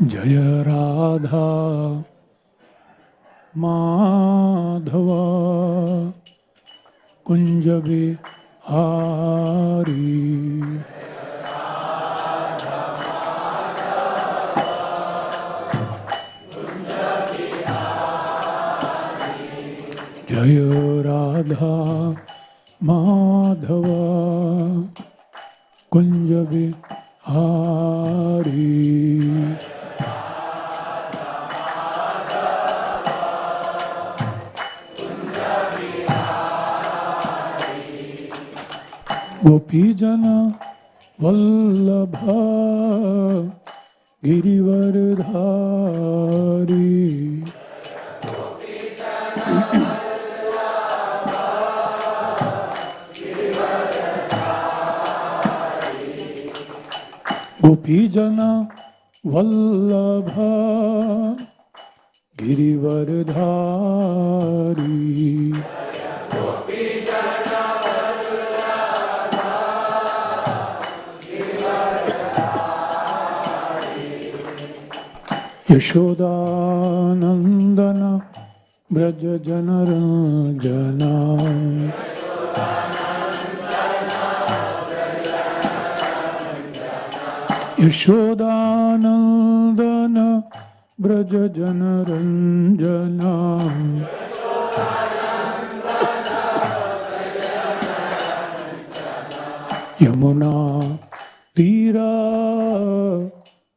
जय राधा माधव कुंज बिहारी जय राधा माधव कुंज बिहारी गोपीजन वल्लभ गिरिवरधारी गोपीजन वल्लभ गिरिवरधारी यशोदानंदन ब्रज जनरंजना यशोदानंदन ब्रज जनरंजना यमुना तीरा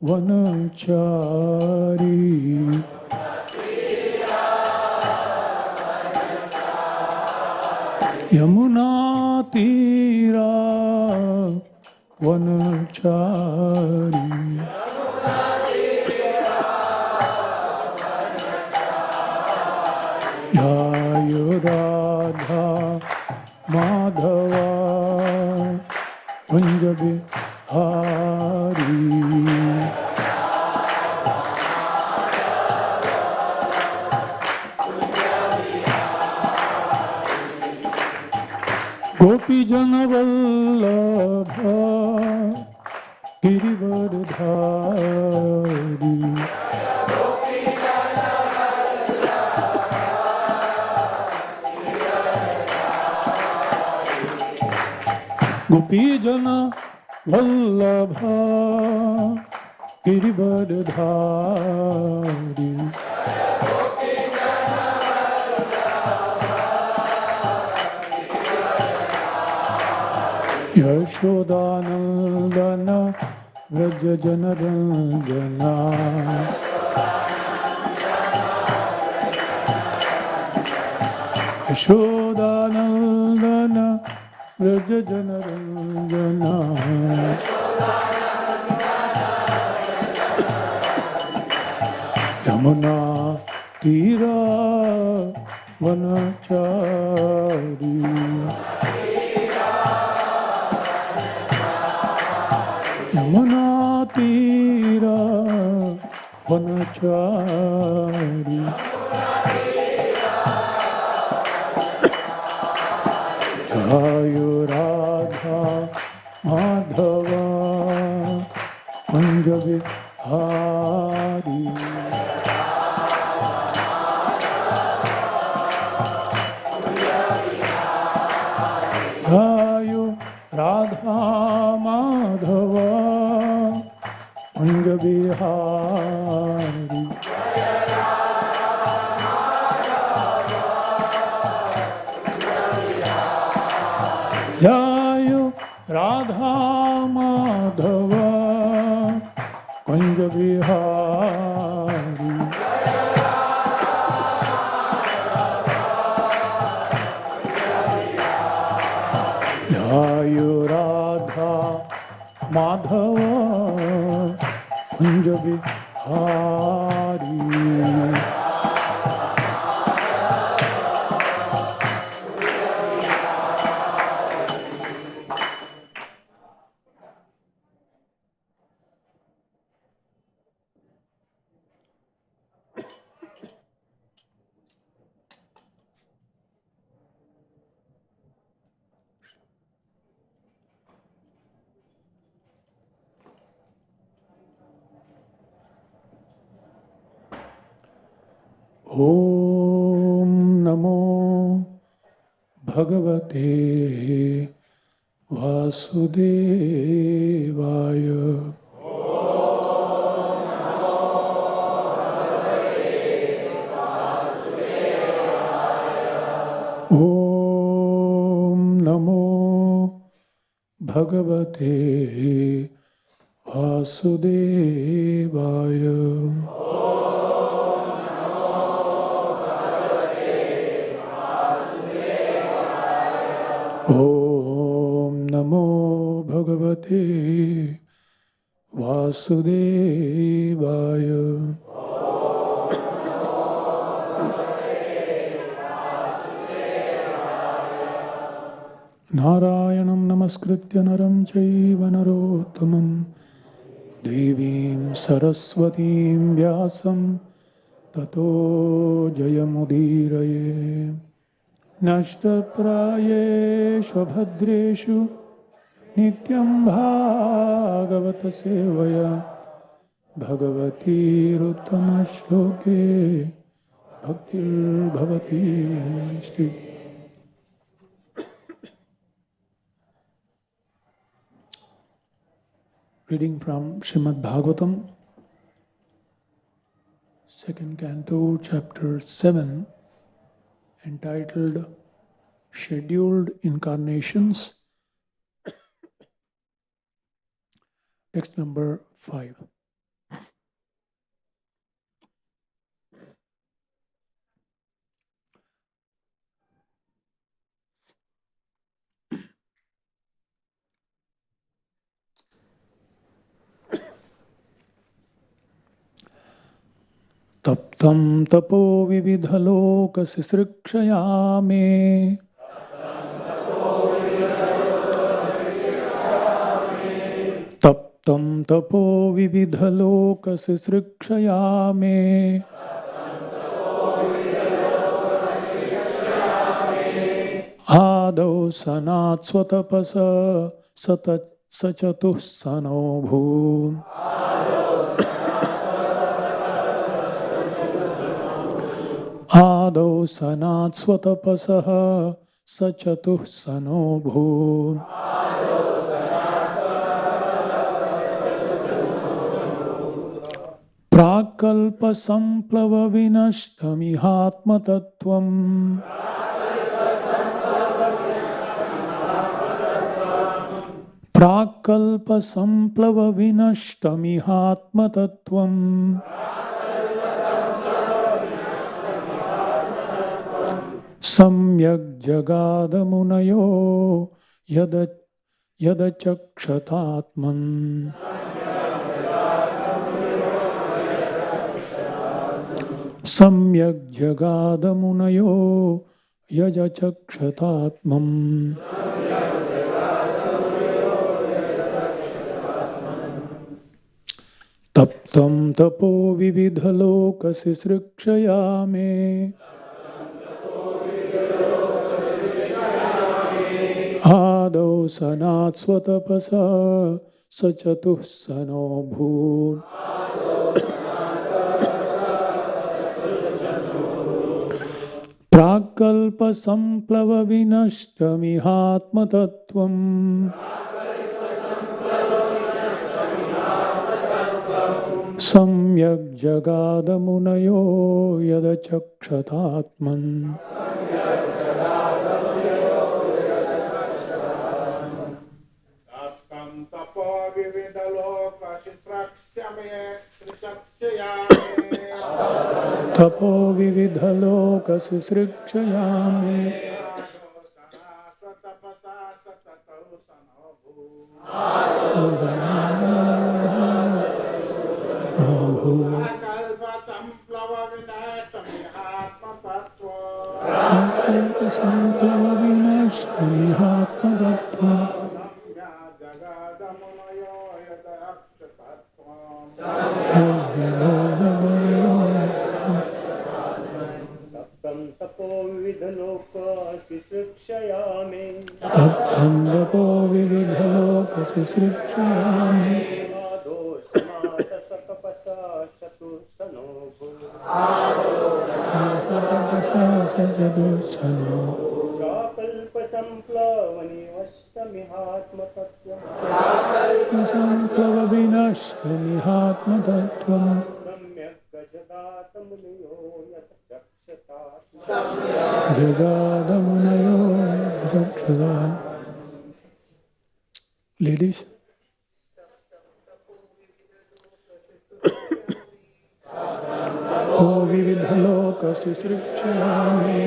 वनचारी यमुना तीरा वनचारी जय राधा माधवा कुंज बिहारी गोपीजन वल्लभ गिरिवरधारी गोपीजन वल्लभ गिरिवरधारी यशोदानंदन व्रज जनरंजना यशोदानंदन व्रज जनरंजना यमुना तीरा वनचारी यमुना तीरा वनचारी जय राधा माधवा कुंज बिहारी जय राधा माधवा कुंज बिहारी जय राधा माधवा कुंज बिहारी जय Radha Madhava Kunj Bihari Om Namo Bhagavate Vasudevaya. Om Namo Bhagavate Vasudevaya. Om Namo Bhagavate Vasudevaya. Narayanam namaskritya naram chaiva narottamam devim saraswatim vyasam tato jayamudiraye. Nashtaprayeshu bhadreshu nityam bhagavata sevaya bhagavati ruttama-shloke bhaktir bhavati nishti. Reading from Srimad Bhagavatam, second canto, chapter 7, entitled Scheduled Incarnations, text number 5. Taptam tapo vividhaloka sisrikshayame. Taptam tapo vividhaloka sisrikshayame. Adau sanat swatapasa sachatuh sano bhūn. Adau sanat swatapasaha sachatuh sano bhūn. Prakalpa samplava vinashtamihatma tattvam. Prakalpa samplava vinashtamihatma tattvam. Samyak jagadamunayo yadachakshatatman. Samyak jagadamunayo yadachakshatatman. Taptam tapo vividhaloka sisrikshayame. Adau sanat swatapasa sachatuh sano bhūn. Prakalpa samplava vinashtamihatma tattvam. Samyak jagadamunayo yadachakshatatman. Tapo vividhaloka sisrikshayame. Samplava vinashtamihatma tattvam. Taptam tapo vividhaloka sisrikshayame. Taptam tapo vividhaloka sisrikshayame. Ado samata sakapasa chatu sano bhūn. Sajadussano प्राकल्पसम्प्लवनिवष्टमिहात्मतत्त्वम् Samplava Vinashtami Tattvam सम्यक् गजगातमुनयो यत् चक्षतात् Jagadamunayo Jakshada. Ladies, O Vividhaloka Sisrikshayami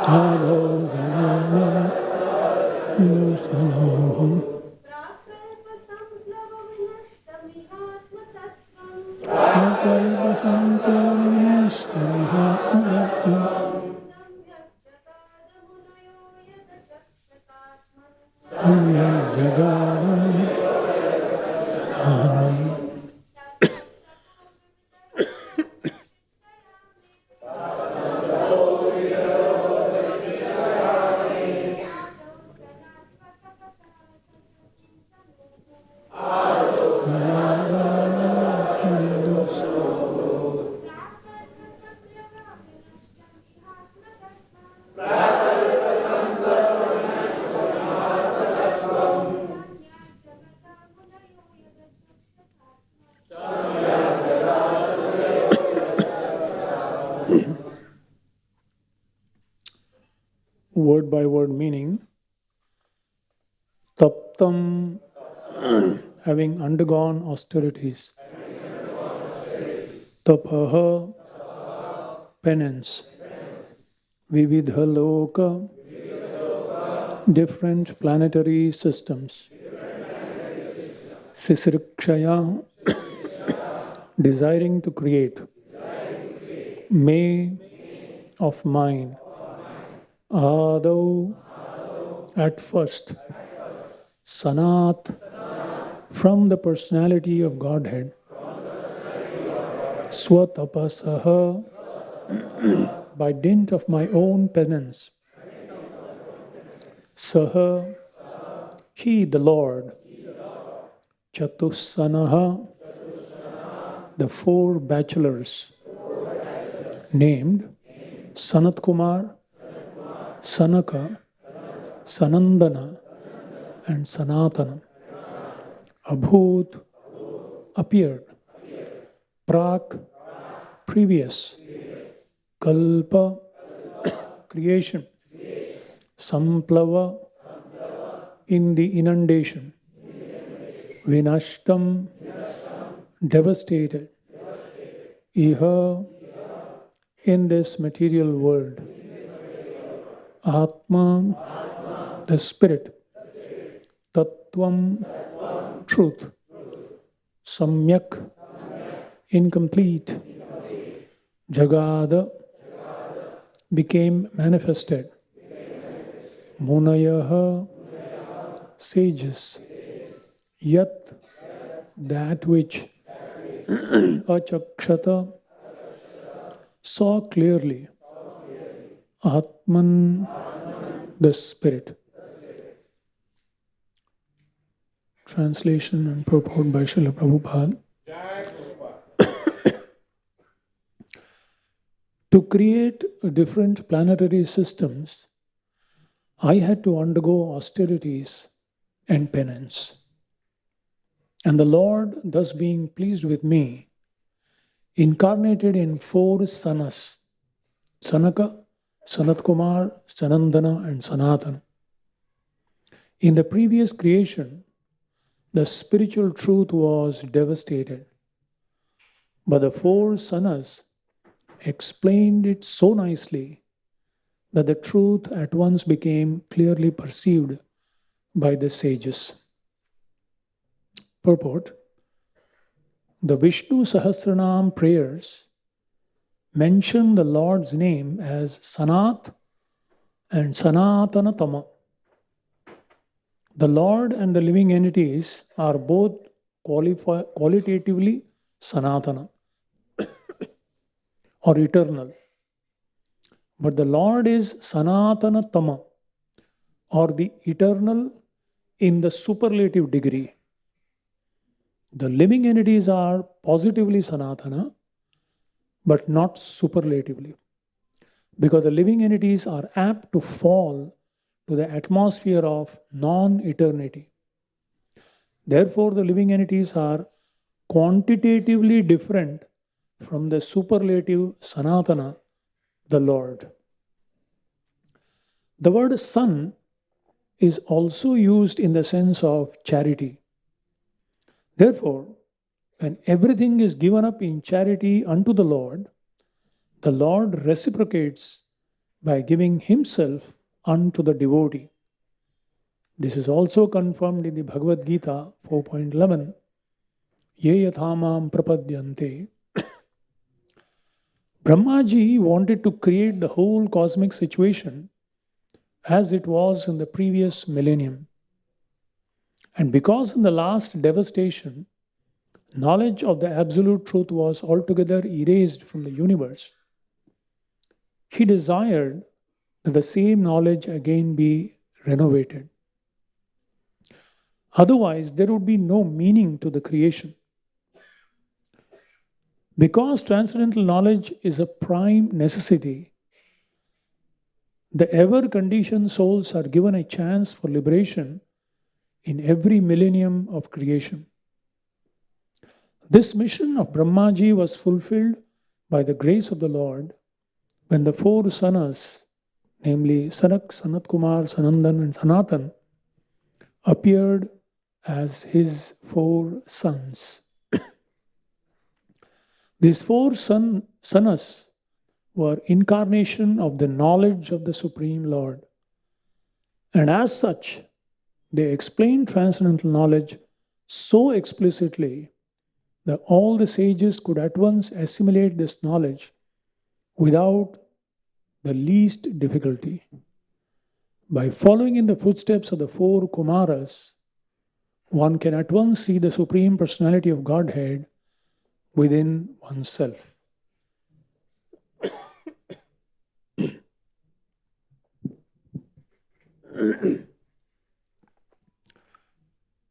Adho Ganana Yusalabham Akalpasampalavinashtamihatmaratma Samyak Jagadamuni Jananam Word by word meaning. Taptam, having undergone austerities. Tapaha, penance. Vividhaloka, different planetary systems. Sisrikshaya, desiring to create. May, of mind. Adau, at first. Sanat, from the personality of Godhead. Swatapasaha, by dint of my own penance. Saha, he the Lord. Chatussanaha, the four bachelors, named Sanat Kumar, Sanaka, Sanandana, and Sanatana. Abhut, appeared. Prak, previous. Kalpa, creation. Samplava, in the inundation. Vinashtam, devastated. Iha, in this material world. Atma, the spirit. Tattvam, truth. Samyak, incomplete. Jagada, became manifested. Munayaha, sages. Yat, that which. Achakshata, saw clearly. Atman, the spirit. Translation and purport by Srila Prabhupada. To create different planetary systems, I had to undergo austerities and penance. And the Lord, thus being pleased with me, incarnated in four sanas: Sanaka, Sanat Kumar, Sanandana, and Sanatana. In the previous creation, the spiritual truth was devastated, but the four sanas explained it so nicely that the truth at once became clearly perceived by the sages. Purport: the Vishnu Sahasranam prayers mention the Lord's name as Sanat and Sanatanatama. The Lord and the living entities are both qualitatively Sanatana or eternal. But the Lord is Sanatanatama or the eternal in the superlative degree. The living entities are positively Sanatana, but not superlatively, because the living entities are apt to fall to the atmosphere of non eternity. Therefore, the living entities are quantitatively different from the superlative Sanatana, the Lord. The word Son is also used in the sense of charity. Therefore, when everything is given up in charity unto the Lord reciprocates by giving Himself unto the devotee. This is also confirmed in the Bhagavad Gita 4.11. Ye yathamam prapadyante. Brahmaji wanted to create the whole cosmic situation as it was in the previous millennium. And because in the last devastation, knowledge of the absolute truth was altogether erased from the universe, he desired that the same knowledge again be renovated. Otherwise, there would be no meaning to the creation. Because transcendental knowledge is a prime necessity, the ever conditioned souls are given a chance for liberation in every millennium of creation. This mission of Brahmaji was fulfilled by the grace of the Lord when the four Sanas, namely Sanak, Sanat Kumar, Sanandan, and Sanatan, appeared as his four sons. These four Sanas were incarnation of the knowledge of the Supreme Lord, and as such, they explained transcendental knowledge so explicitly that all the sages could at once assimilate this knowledge without the least difficulty. By following in the footsteps of the four Kumaras, one can at once see the Supreme Personality of Godhead within oneself.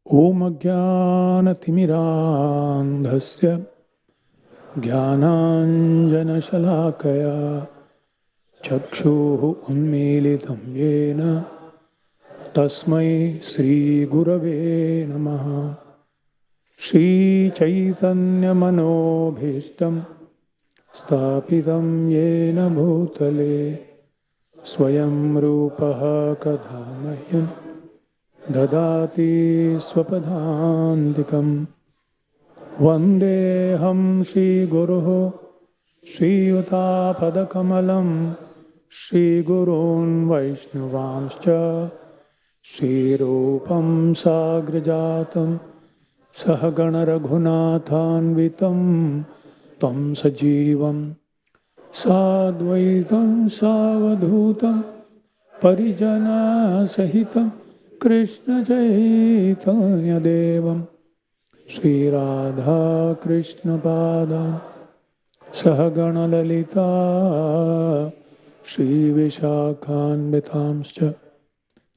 Om Ajnanatimiraandhasya Jnananjana Shalakaya Chakshuh Unmilitam Yena Tasmai Sri Gurave Namaha. Shri Chaitanya Manobhishtam Stapitam Yena Bhutale Swayam Rupaha Kadhamayam Dadati Swapadhantikam. Vandeham Shri Guruho Shri Utapadakamalam Shri Gurun Vaishnavanscha Shri Rupam Sagrajatam Sahagana Raghunathanvitam Tam Sajivam Sadvaitam Savadhutam Parijana Sahitam Krishna Chaitanya Devam Shri Radha Krishna Padam Sahagana Lalita Shri Vishakhanvitamscha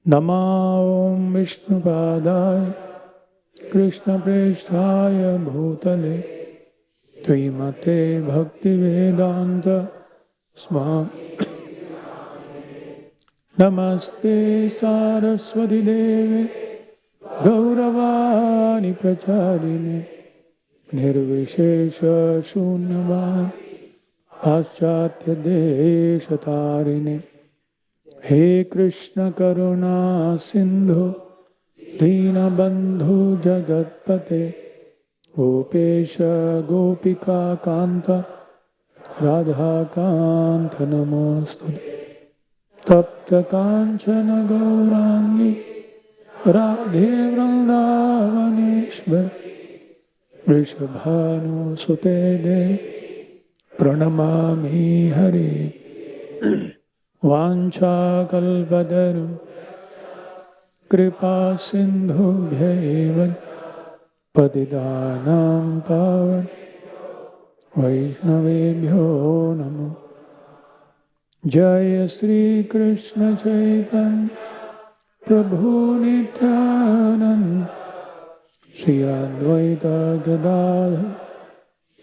Nama Om Vishnu Padaya Krishna Presthaya Bhutale Trimate Bhakti Vedanta Swami Namaste Saraswati Deve Gauravani Pracharine Nirvishesha Shunyavan Paschatya Deshatarine. He Krishna Karuna Sindhu Dinabandhu Jagatpate Gopesha Gopika Kanta Radha Kanta Namostute Tapta Kanchana Gaurangi Radhe Vrindavaneshwar Vrishabhanu Sute De Pranamami Hari Vancha Kalpadaru Kripa Sindhu Bhaivan Patidanam Pavan Vaishnavebhyo Namo Jaya Sri Krishna Chaitanya Prabhu Nityananda Shri Advaita Gadadhar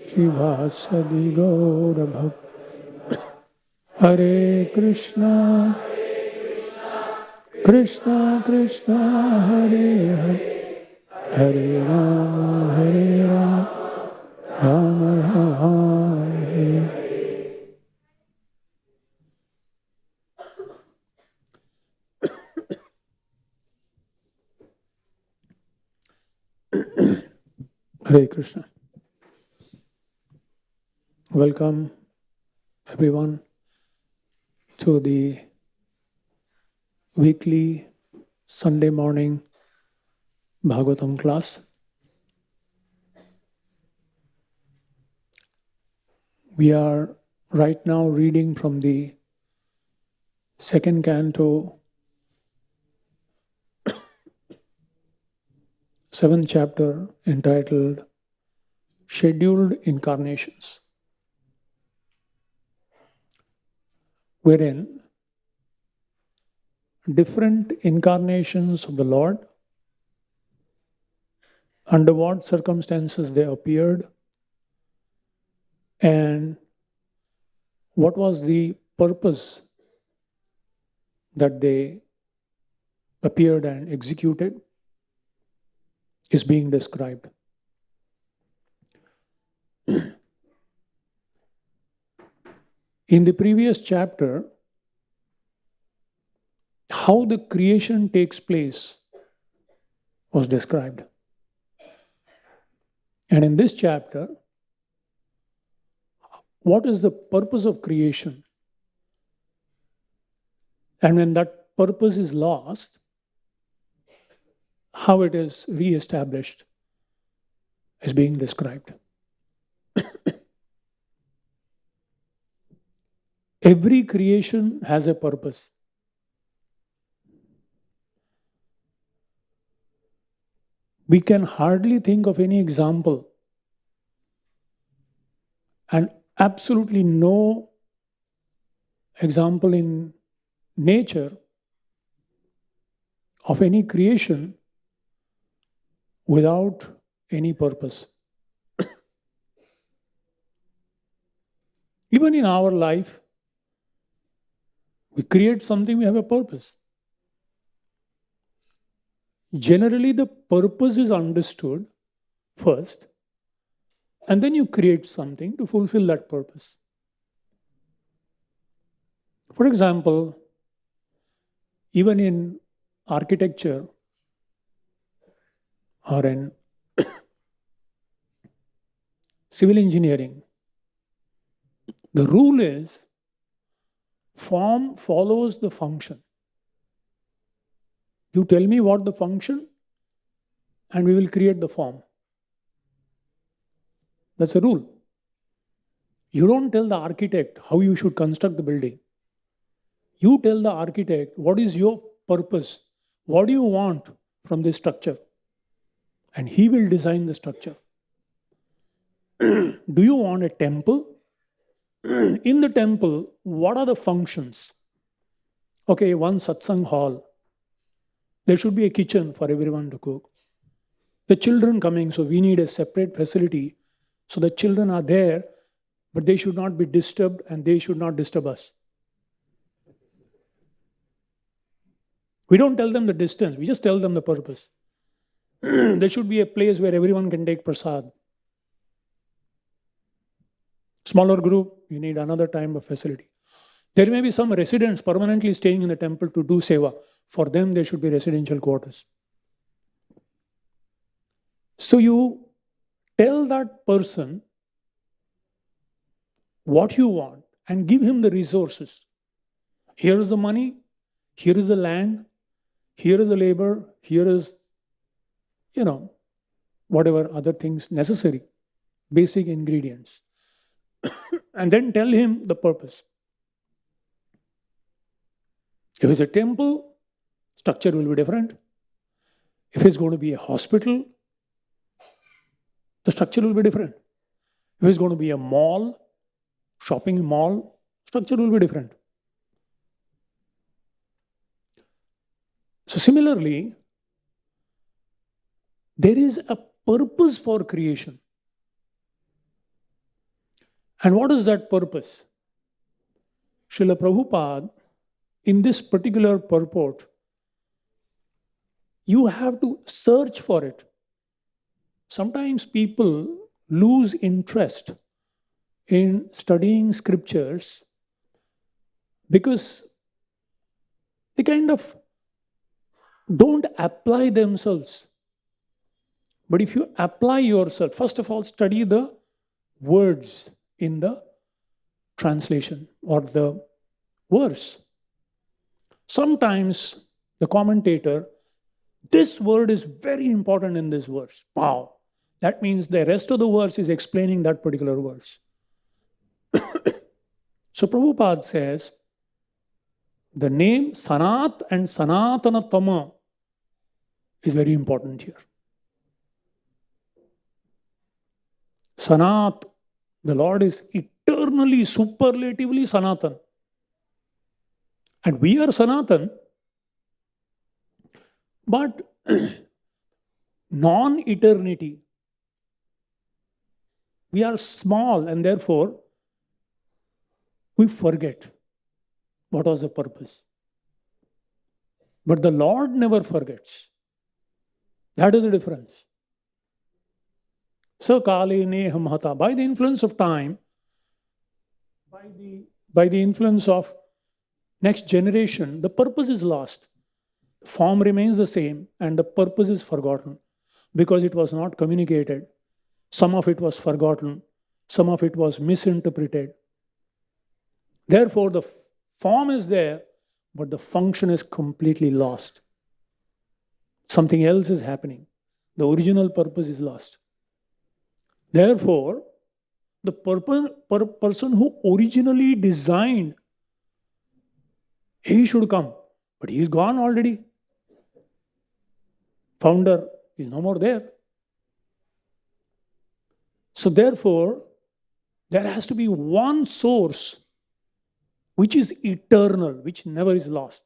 Shivasadi Gaura Bhakta Hare Krishna Krishna Krishna Hare Hare Hare Rama Rama Rama Hare Hare Krishna. Welcome everyone to the weekly Sunday morning Bhagavatam class. We are right now reading from the second canto, 7th chapter, entitled Scheduled Incarnations, wherein different incarnations of the Lord, under what circumstances they appeared, and what was the purpose that they appeared and executed, is being described. In the previous chapter, how the creation takes place was described. And in this chapter, what is the purpose of creation? And when that purpose is lost, how it is re-established is being described. Every creation has a purpose. We can hardly think of any example, and absolutely no example in nature of any creation without any purpose. Even in our life, we create something, we have a purpose. Generally, the purpose is understood first, and then you create something to fulfill that purpose. For example, even in architecture or in civil engineering, the rule is form follows the function. You tell me what the function, and we will create the form. That's a rule. You don't tell the architect how you should construct the building. You tell the architect what is your purpose, what do you want from this structure, and he will design the structure. Do you want a temple? In the temple, what are the functions? Okay, one satsang hall. There should be a kitchen for everyone to cook. The children coming, so we need a separate facility. So the children are there, but they should not be disturbed and they should not disturb us. We don't tell them the distance, we just tell them the purpose. There should be a place where everyone can take prasad. Smaller group, you need another type of facility. There may be some residents permanently staying in the temple to do seva. For them, there should be residential quarters. So you tell that person what you want and give him the resources. Here is the money, here is the land, here is the labor, here is, whatever other things necessary, basic ingredients, and then tell him the purpose. If it's a temple, structure will be different. If it's going to be a hospital, the structure will be different. If it's going to be a mall, shopping mall, structure will be different. So similarly, there is a purpose for creation. And what is that purpose? Srila Prabhupada, in this particular purport, you have to search for it. Sometimes people lose interest in studying scriptures because they kind of don't apply themselves. But if you apply yourself, first of all, study the words in the translation or the verse. Sometimes the commentator, this word is very important in this verse. Wow. That means the rest of the verse is explaining that particular verse. So Prabhupada says, the name Sanat and Sanatanatama is very important here. Sanat, the Lord is eternally, superlatively Sanatan. And we are Sanatan, but non-eternity. We are small and therefore we forget what was the purpose. But the Lord never forgets. That is the difference. Sakale neha mahata. By the influence of time, by the influence of next generation, the purpose is lost. Form remains the same and the purpose is forgotten because it was not communicated. Some of it was forgotten. Some of it was misinterpreted. Therefore, the form is there, but the function is completely lost. Something else is happening. The original purpose is lost. Therefore, the person who originally designed, he should come, but he is gone already. Founder is no more there. So therefore, there has to be one source which is eternal, which never is lost.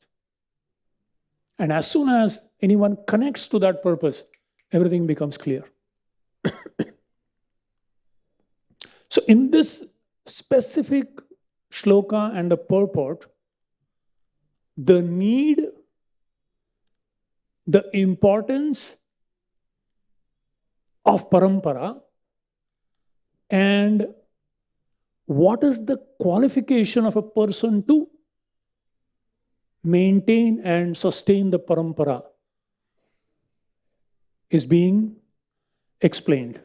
And as soon as anyone connects to that purpose, everything becomes clear. So in this specific shloka and the purport, the need, the importance of parampara, and what is the qualification of a person to maintain and sustain the parampara is being explained.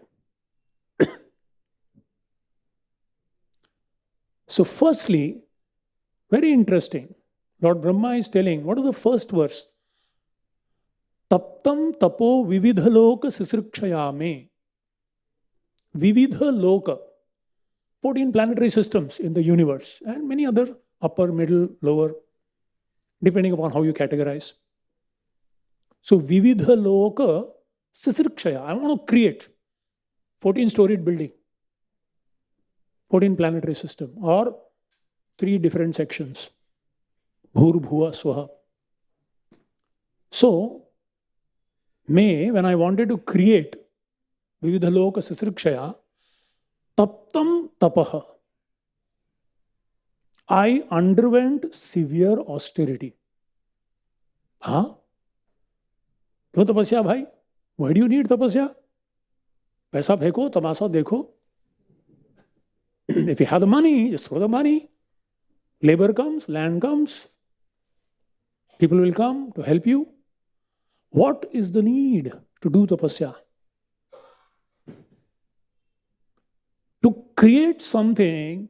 So firstly, very interesting, Lord Brahma is telling, what is the first verse? Taptam tapo vividhaloka sisrikshayame. Vividha loka. 14 planetary systems in the universe and many other upper, middle, lower, depending upon how you categorize. So vividha loka sisrikshaya. I want to create 14-storied building, 14 planetary system, or 3 different sections. Bhur, Bhuva, Swaha. So, when I wanted to create Vividhaloka Sisrikshaya, Taptam Tapaha, I underwent severe austerity. Huh? क्यों तपस्या भाई? Why do you need tapasya? पैसा फेंको, तमाशा देखो. If you have the money, just throw the money. Labor comes, land comes. People will come to help you. What is the need to do tapasya? To create something,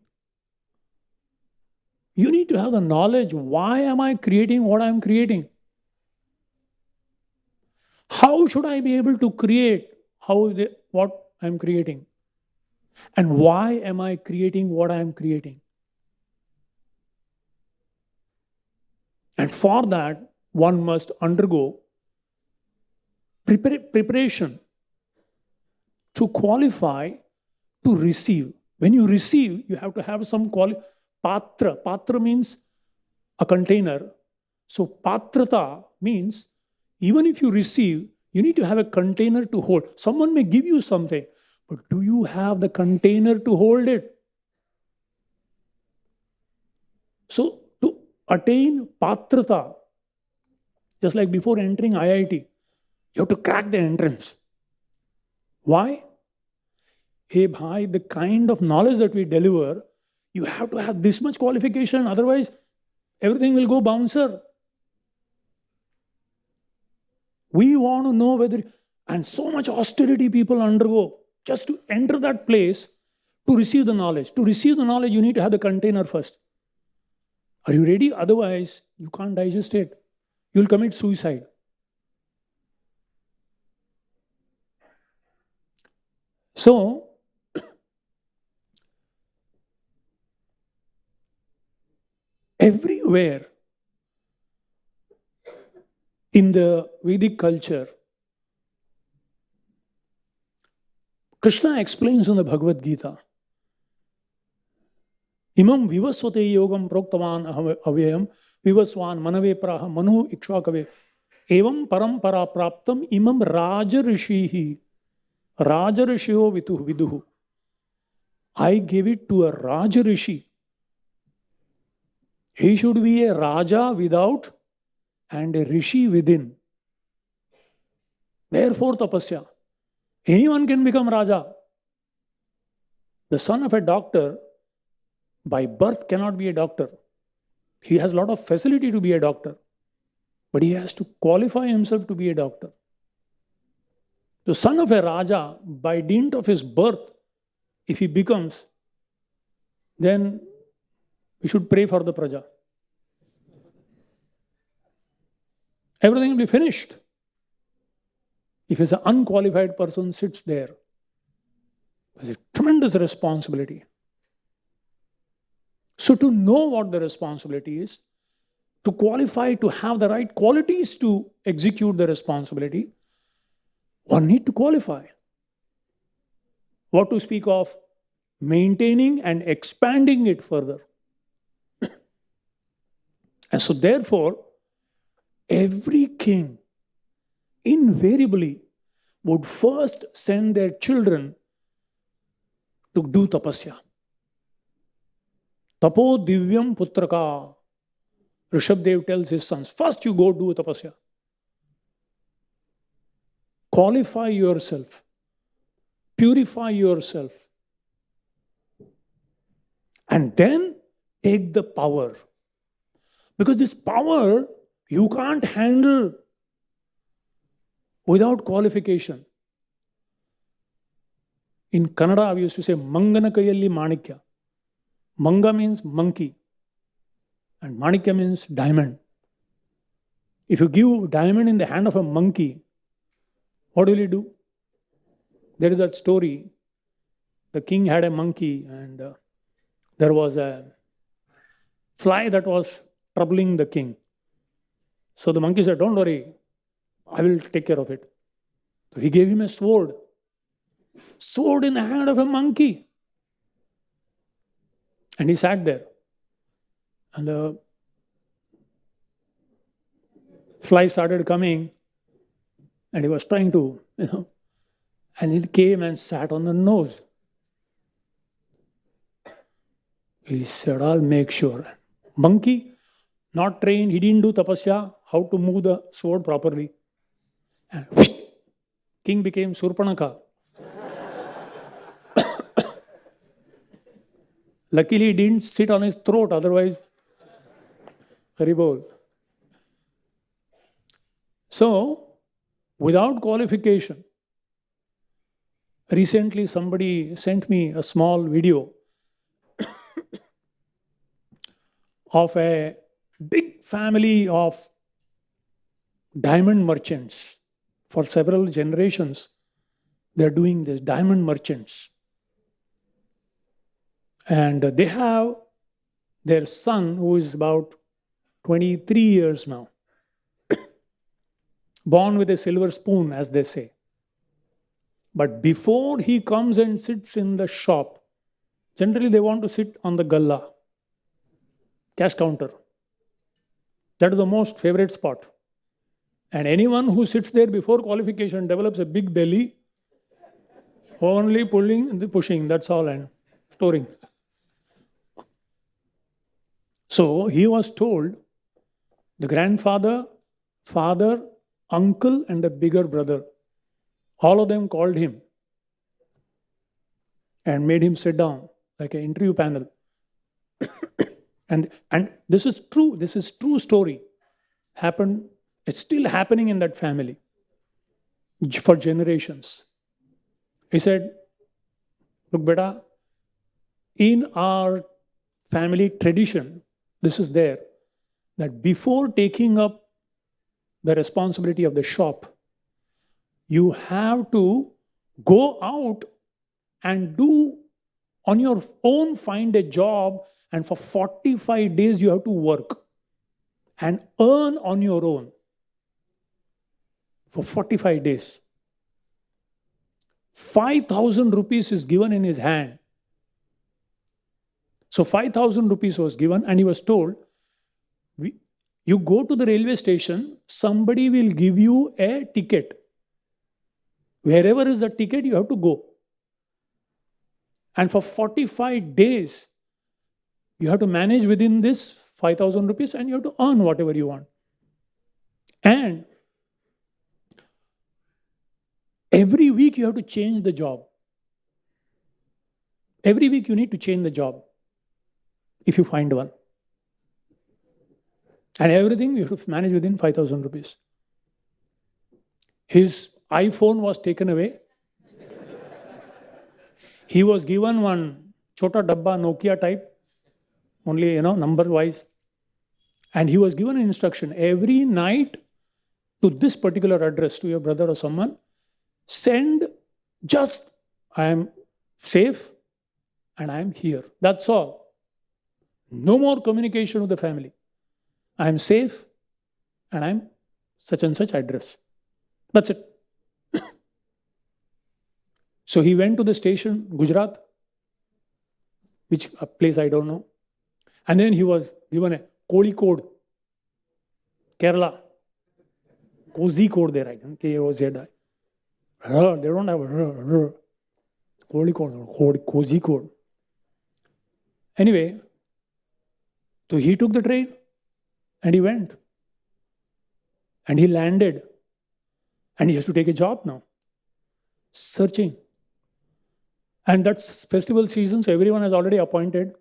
you need to have the knowledge. Why am I creating what I am creating? should I be able to create what I'm creating? And why am I creating what I am creating? And for that, one must undergo preparation to qualify to receive. When you receive, you have to have some patra. Patra means a container. So patrata means even if you receive, you need to have a container to hold. Someone may give you something, but do you have the container to hold it? So to attain patrata, just like before entering IIT, you have to crack the entrance. Why? Hey, bhai, the kind of knowledge that we deliver, you have to have this much qualification, otherwise everything will go bouncer. We want to know whether, and so much austerity people undergo just to enter that place to receive the knowledge. To receive the knowledge, you need to have the container first. Are you ready? Otherwise, you can't digest it. You'll commit suicide. So, everywhere in the Vedic culture, Krishna explains in the Bhagavad Gita, Imam vivasvate yogam proktavan avyayam vivaswan manave praha manu ikshvakave evam parampara praptam imam raja rishihi rajarishyo viduhu. I gave it to a raja rishi. He should be a raja without and a rishi within. Therefore tapasya. Anyone can become raja. The son of a doctor by birth cannot be a doctor. He has a lot of facility to be a doctor, but he has to qualify himself to be a doctor. The son of a Raja, by dint of his birth, if he becomes, then we should pray for the Praja. Everything will be finished. If an unqualified person sits there, there's a tremendous responsibility. So to know what the responsibility is, to qualify, to have the right qualities to execute the responsibility, one need to qualify. What to speak of maintaining and expanding it further. And so therefore, every king invariably would first send their children to do tapasya. Tapo divyam putraka. Rishabdev tells his sons, first you go do tapasya. Qualify yourself. Purify yourself. And then take the power. Because this power you can't handle without qualification. In Kannada, we used to say, Mangana Kayalli Manikya. Manga means monkey. And Manikya means diamond. If you give diamond in the hand of a monkey, what will he do? There is that story. The king had a monkey and there was a fly that was troubling the king. So the monkey said, don't worry, I will take care of it. So he gave him a sword. Sword in the hand of a monkey. And he sat there. And the fly started coming. And he was trying to, and it came and sat on the nose. He said, I'll make sure. Monkey, not trained, he didn't do tapasya, how to move the sword properly. And whoosh, king became Surpanaka. Luckily, he didn't sit on his throat, otherwise, Haribol. So, without qualification, recently somebody sent me a small video of a big family of diamond merchants, for several generations, they're doing this, diamond merchants. And they have their son, who is about 23 years now, born with a silver spoon, as they say. But before he comes and sits in the shop, generally they want to sit on the galla, cash counter. That is the most favorite spot. And anyone who sits there before qualification develops a big belly, only pulling and pushing, that's all, and storing. So he was told, the grandfather, father, uncle, and the bigger brother, all of them called him and made him sit down like an interview panel. and this is true story. Happened, it's still happening in that family for generations. He said, look, beta, in our family tradition, this is there, that before taking up the responsibility of the shop, you have to go out and do on your own, find a job, and for 45 days you have to work and earn on your own for 45 days. 5,000 rupees is given in his hand. So 5,000 rupees was given, and he was told, you go to the railway station, somebody will give you a ticket. Wherever is the ticket, you have to go. And for 45 days, you have to manage within this 5,000 rupees, and you have to earn whatever you want. And every week you have to change the job. Every week you need to change the job if you find one. And everything you have to manage within 5,000 rupees. His iPhone was taken away. He was given one chota dabba Nokia type, only, number wise. And he was given an instruction, every night to this particular address, to your brother or someone, send just, I am safe and I am here. That's all. No more communication with the family. I am safe and I am such and such address. That's it. So he went to the station, Gujarat, which place I don't know. And then he was given a Koli code, Kerala. Kozi code there, I think. K-O-Z-I. They don't have a Koli code, Kozi code. Anyway, so he took the train and he went. And he landed. And he has to take a job now. Searching. And that's festival season, so everyone has already appointed.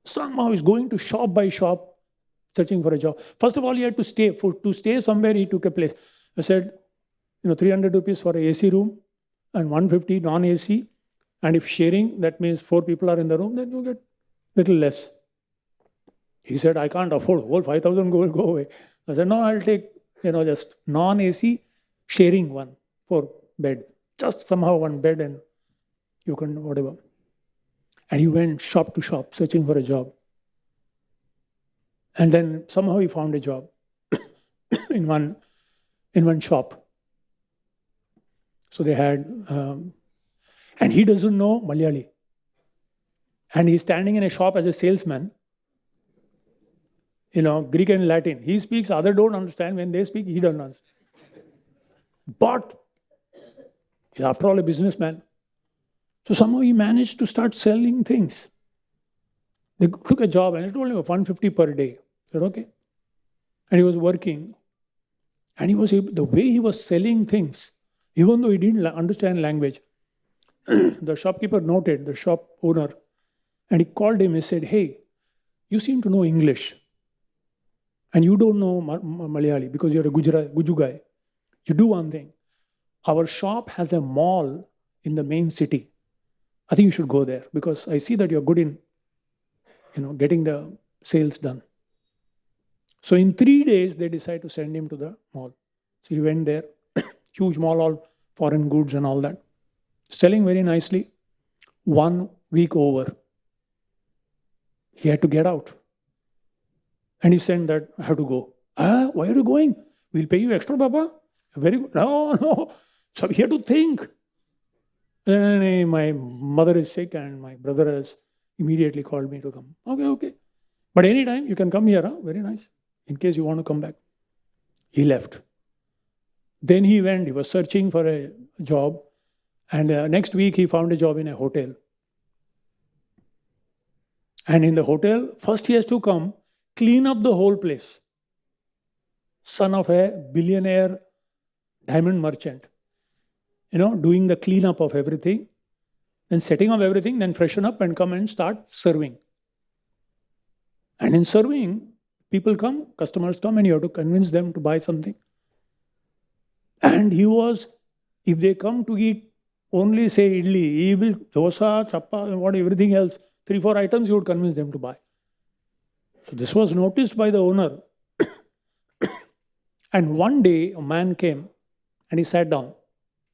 Somehow he's going to shop by shop, searching for a job. First of all, he had to stay. To stay somewhere, he took a place. I said, 300 rupees for a AC room and 150 non-AC. And if sharing, that means 4 people are in the room, then you get little less. He said, I can't afford whole 5,000 will go away. I said, no, I'll take, just non-AC sharing one for bed. Just somehow one bed and you can whatever. And he went shop to shop searching for a job. And then somehow he found a job in one shop. So they had, and he doesn't know Malayali. And he's standing in a shop as a salesman, Greek and Latin. He speaks, others don't understand. When they speak, he doesn't understand. But he's after all a businessman. So somehow he managed to start selling things. They took a job and it told him 150 per day. I said, okay. And he was working. And he was able, the way he was selling things, even though he didn't understand language, the shopkeeper noted, the shop owner, and he called him. He said, hey, you seem to know English. And you don't know Malayali because you're a Guju guy. You do one thing. Our shop has a mall in the main city. I think you should go there because I see that you're good in, getting the sales done. So in 3 days, they decided to send him to the mall. So he went there huge mall, all foreign goods and all that. Selling very nicely. 1 week over, he had to get out. And he said that, I have to go. Ah, why are you going? We'll pay you extra, Baba. Very good. No, no. So he had to think. And my mother is sick and my brother has immediately called me to come. Okay, okay. But anytime you can come here. Huh? Very nice. In case you want to come back. He left. Then he went. He was searching for a job. And next week he found a job in a hotel. And in the hotel, first he has to come clean up the whole place. Son of a billionaire diamond merchant. Doing the cleanup of everything, then setting up everything, then freshen up and come and start serving. And in serving, people come, customers come, and you have to convince them to buy something. And he was, if they come to eat only say idli, he will dosa, chappa, and what everything else, 3-4 items you would convince them to buy. So this was noticed by the owner. And one day a man came and he sat down.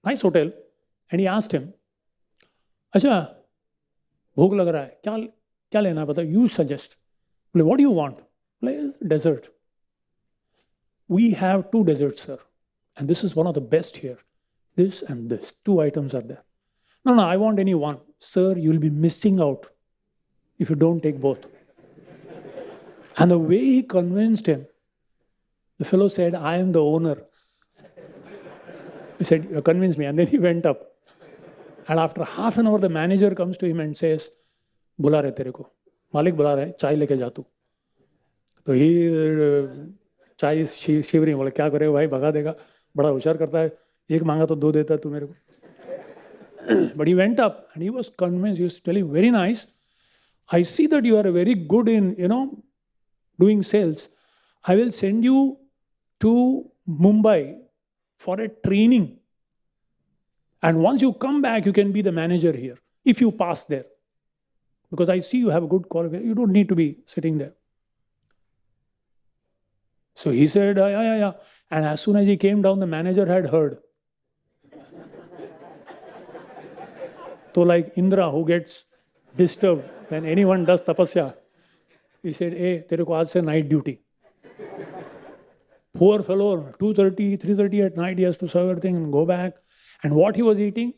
Nice hotel. And he asked him, Acha, bhook lag raha hai. Kya lena hai bata? You suggest. What do you want? Dessert. We have 2 desserts, sir. And this is one of the best here. This and this. 2 items are there. No, I want any one. Sir, you'll be missing out if you don't take both. And the way he convinced him, the fellow said, I am the owner. He said, you convinced me. And then he went up. And after half an hour, the manager comes to him and says, Bula rahe tere ko. Malik bula rahe, chai leke ja tu. So he, chai is shivering. Bola, kya karega bhai, bhaga dega. Bada hushar karta hai. Ek manga to do deta tu mere ko. But he went up and he was convinced. He was telling, very nice. I see that you are very good in, doing sales. I will send you to Mumbai for a training. And once you come back, you can be the manager here, if you pass there. Because I see you have a good qualification. You don't need to be sitting there. So he said, yeah. And as soon as he came down, the manager had heard. So like Indra, who gets disturbed when anyone does tapasya, he said, hey, tere ko aaj se night duty. Poor fellow, 2:30, 3:30 at night, he has to serve everything and go back. And what he was eating,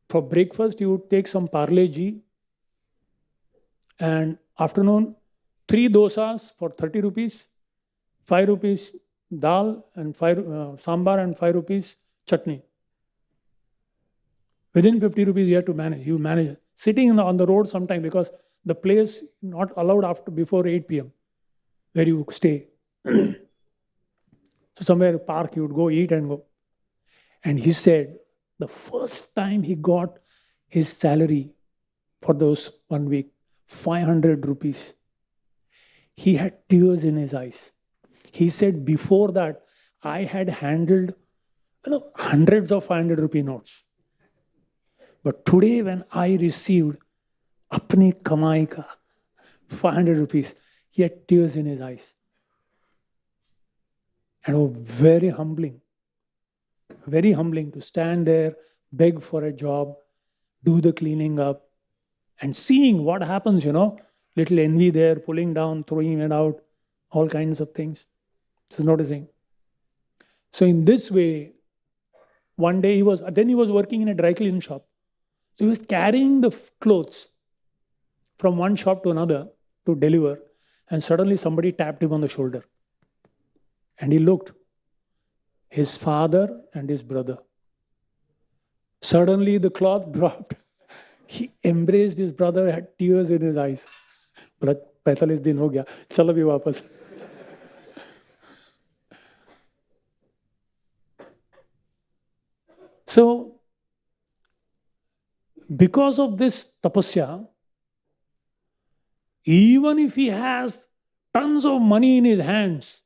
for breakfast, he would take some Parle G. And afternoon, 3 dosas for 30 rupees, 5 rupees dal, and 5 sambar, and 5 rupees chutney. Within 50 rupees, he had to manage. He would manage it. Sitting on the road sometime, because the place not allowed before 8 p.m. where you stay. So somewhere park, you would go eat and go. And he said, the first time he got his salary for those 1 week, 500 rupees, he had tears in his eyes. He said, before that, I had handled hundreds of 500 rupee notes. But today when I received apni kamai ka 500 rupees, he had tears in his eyes. And it was very humbling to stand there, beg for a job, do the cleaning up, and seeing what happens, little envy there, pulling down, throwing it out, all kinds of things. Just noticing. So in this way, one day he was working in a dry cleaning shop. So he was carrying the clothes from one shop to another to deliver, and suddenly somebody tapped him on the shoulder. And he looked, his father and his brother. Suddenly the cloth dropped. He embraced his brother, had tears in his eyes. बोला 45 दिन हो गया, चल अभी वापस. So, because of this tapasya, even if he has tons of money in his hands,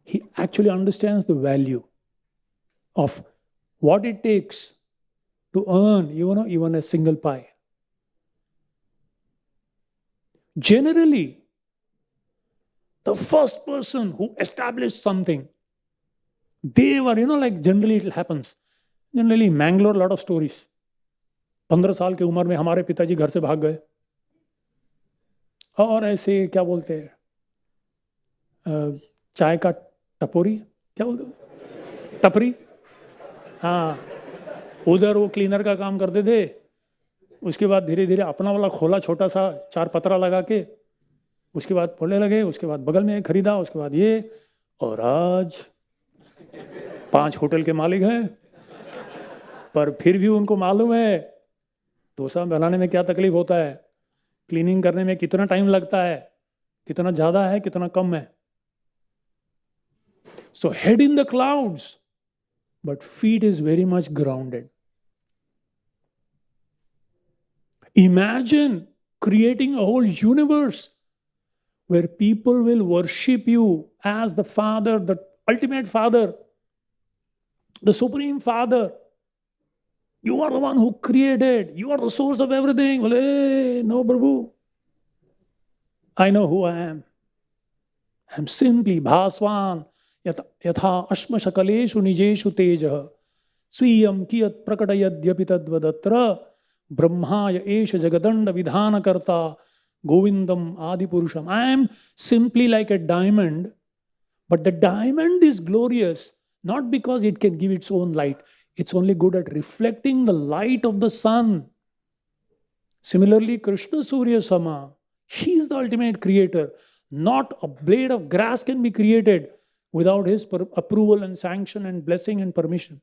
he actually understands the value of what it takes to earn, even a single pie. Generally, the first person who established something, They were, like generally it happens. Generally, Mangalore, lot of stories. 15 साल की उम्र में हमारे पिताजी घर से भाग गए, और ऐसे क्या बोलते हैं, चाय का टपोरी, क्या बोलते हैं, टपरी, हाँ, उधर वो क्लीनर का काम करते थे। उसके बाद धीरे धीरे अपना वाला खोला, छोटा सा 4 पतरा लगा के। उसके बाद बोलने लगे, उसके बाद बगल में खरीदा, उसके बाद ये, और आज 5 होटल के मालिक हैं। पर फिर भी उनको मालूम है डोसा बनाने में क्या तकलीफ होता है, क्लीनिंग करने में कितना टाइम लगता है, कितना ज्यादा है कितना कम है। So head in the clouds but feet is very much grounded. Imagine creating a whole universe where people will worship you as the Father, the ultimate Father, the Supreme Father. You are the one who created. You are the source of everything. Well, hey, no, Prabhu. I know who I am. I am simply Bhaswan yatha ashma shakaleshu nijeshu tejah swiyam kiyat prakatayadyapi tadvadatra Brahmaya esha jagadanda vidhana karta Govindam adi purusham. I am simply like a diamond, but the diamond is glorious not because it can give its own light. It's only good at reflecting the light of the sun. Similarly, Krishna Surya Sama, he is the ultimate creator. Not a blade of grass can be created without his approval and sanction and blessing and permission.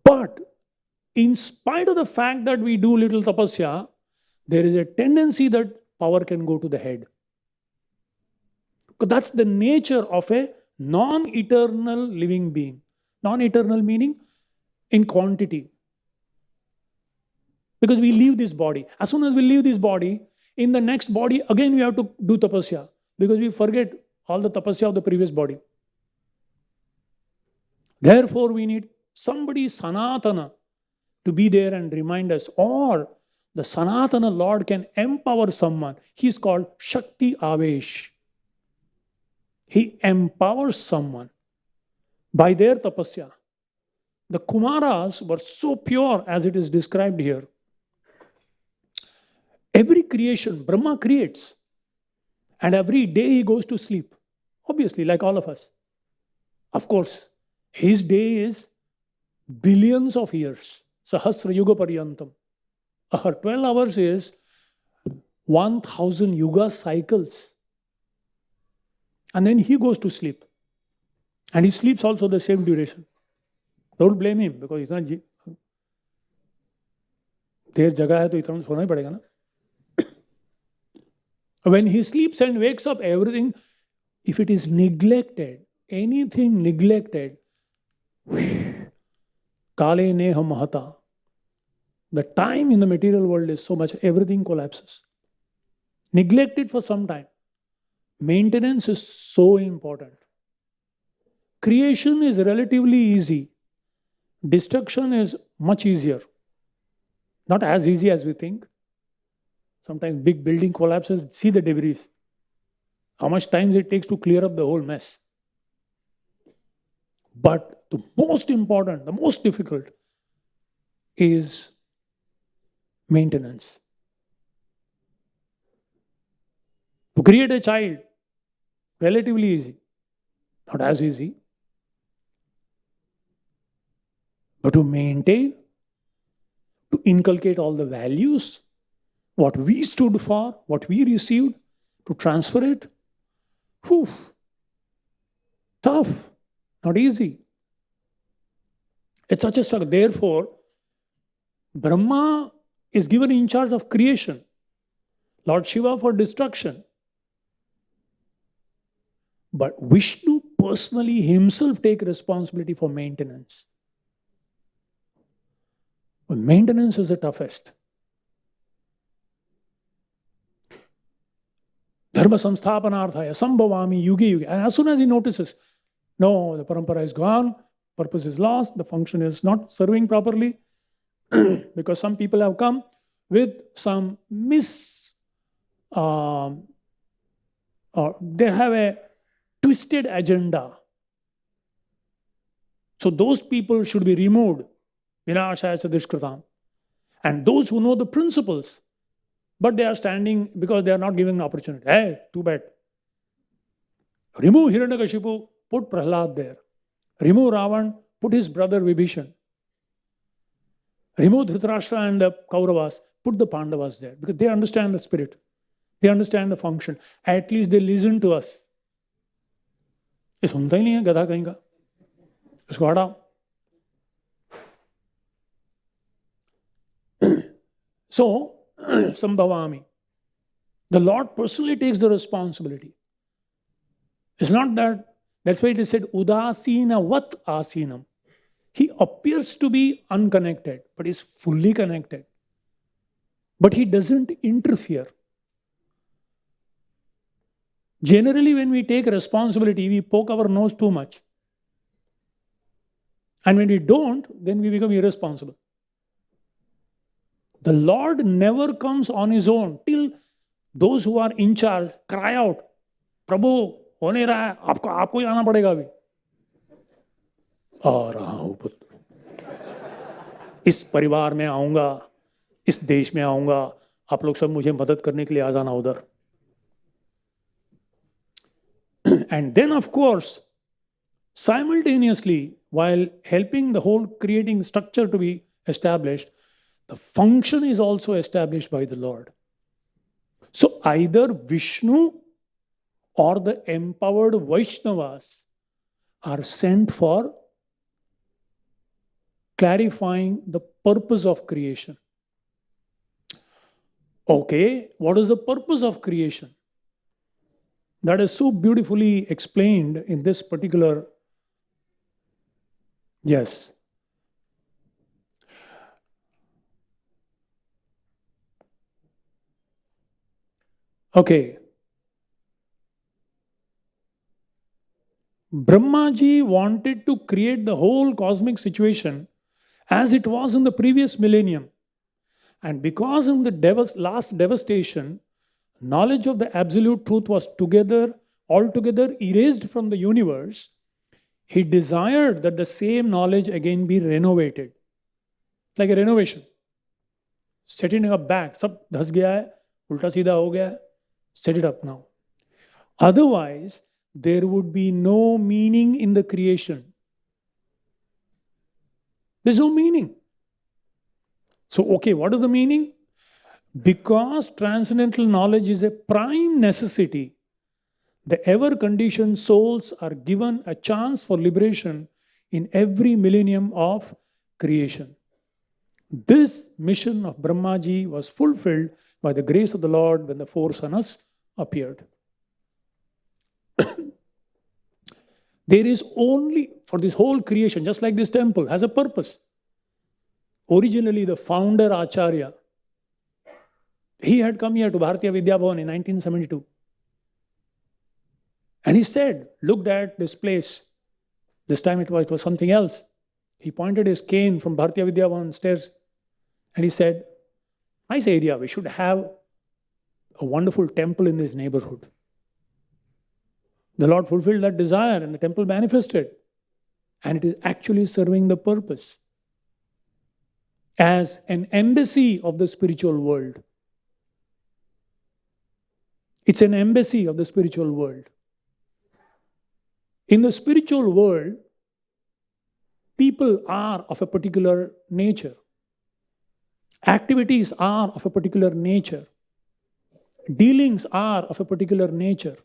But in spite of the fact that we do little tapasya, there is a tendency that power can go to the head. Because that's the nature of a non-eternal living being. Non-eternal meaning in quantity. Because we leave this body. As soon as we leave this body, in the next body, again we have to do tapasya. Because we forget all the tapasya of the previous body. Therefore, we need somebody Sanatana to be there and remind us. Or the Sanatana Lord can empower someone. He's called Shakti Avesh. He empowers someone by their tapasya. The Kumaras were so pure as it is described here. Every creation, Brahma creates. And every day he goes to sleep. Obviously, like all of us. Of course, his day is billions of years. Sahasra Yuga Paryantam. Our 12 hours is 1000 Yuga cycles. And then he goes to sleep. And he sleeps also the same duration. Don't blame him because he's not. देर जगह है तो इतना सोना ही पड़ेगा ना. When he sleeps and wakes up, everything, if it is neglected, anything neglected, kale neha mahata. The time in the material world is so much, everything collapses. Neglected for some time. Maintenance is so important. Creation is relatively easy. Destruction is much easier. Not as easy as we think. Sometimes big building collapses, see the debris. How much time it takes to clear up the whole mess. But the most important, the most difficult is maintenance. To create a child, relatively easy. Not as easy. But to maintain, to inculcate all the values, what we stood for, what we received, to transfer it, whew, tough, not easy. It's such a struggle. Therefore, Brahma is given in charge of creation, Lord Shiva for destruction. But Vishnu personally himself take responsibility for maintenance. But maintenance is the toughest. Dharma samsthapanarthaya sambhavami yuge yuge. And as soon as he notices, no, the parampara is gone, purpose is lost, the function is not serving properly, because some people have come with some or they have a twisted agenda. So those people should be removed. Vinashaya Sadishkritam. And those who know the principles, but they are standing because they are not given an opportunity. Hey, too bad. Remove Hiranyakashipu, put Prahlad there. Remove Ravan, put his brother Vibhishan. Remove Dhritarashtra and the Kauravas, put the Pandavas there. Because they understand the spirit. They understand the function. At least they listen to us. ये सुनता ही नहीं है गधा कहीं का इसको हटाओ. So, Sambhavami. The Lord personally takes the responsibility. It's not that, that's why it is said, Udasina vat asinam. He appears to be unconnected, but is fully connected. But he doesn't interfere. Generally, when we take responsibility, we poke our nose too much. And when we don't, then we become irresponsible. The Lord never comes on his own till those who are in charge cry out, Prabhu, हो नहीं रहा है, आपको ही आना पड़ेगा अभी. आ रहा हूं पुत्र, इस परिवार में आऊंगा, इस देश में आऊंगा, आप लोग सब मुझे मदद करने के लिए आ जाना उधर. And then of course, simultaneously, while helping the whole creating structure to be established, the function is also established by the Lord. So either Vishnu or the empowered Vaishnavas are sent for clarifying the purpose of creation. Okay, what is the purpose of creation? That is so beautifully explained in this particular. Yes. Okay. Brahmaji wanted to create the whole cosmic situation as it was in the previous millennium. And because in the last devastation, knowledge of the absolute truth was altogether erased from the universe, he desired that the same knowledge again be renovated. Like a renovation. Setting it up back. Sab dhas gaya hai, ulta seedha ho gaya hai. Set it up now. Otherwise, there would be no meaning in the creation. There's no meaning. So, okay, what is the meaning? Because transcendental knowledge is a prime necessity, the ever-conditioned souls are given a chance for liberation in every millennium of creation. This mission of Brahmaji was fulfilled by the grace of the Lord when the four sanas appeared. There is only, for this whole creation, just like this temple, has a purpose. Originally, the founder Acharya, he had come here to Bharatiya Vidya Bhavan in 1972. And he said, looked at this place. This time it was something else. He pointed his cane from Bharatiya Vidya Bhavan stairs and he said, nice area, we should have a wonderful temple in this neighborhood. The Lord fulfilled that desire and the temple manifested. And it is actually serving the purpose as an embassy of the spiritual world. It's an embassy of the spiritual world. In the spiritual world, people are of a particular nature. Activities are of a particular nature. Dealings are of a particular nature.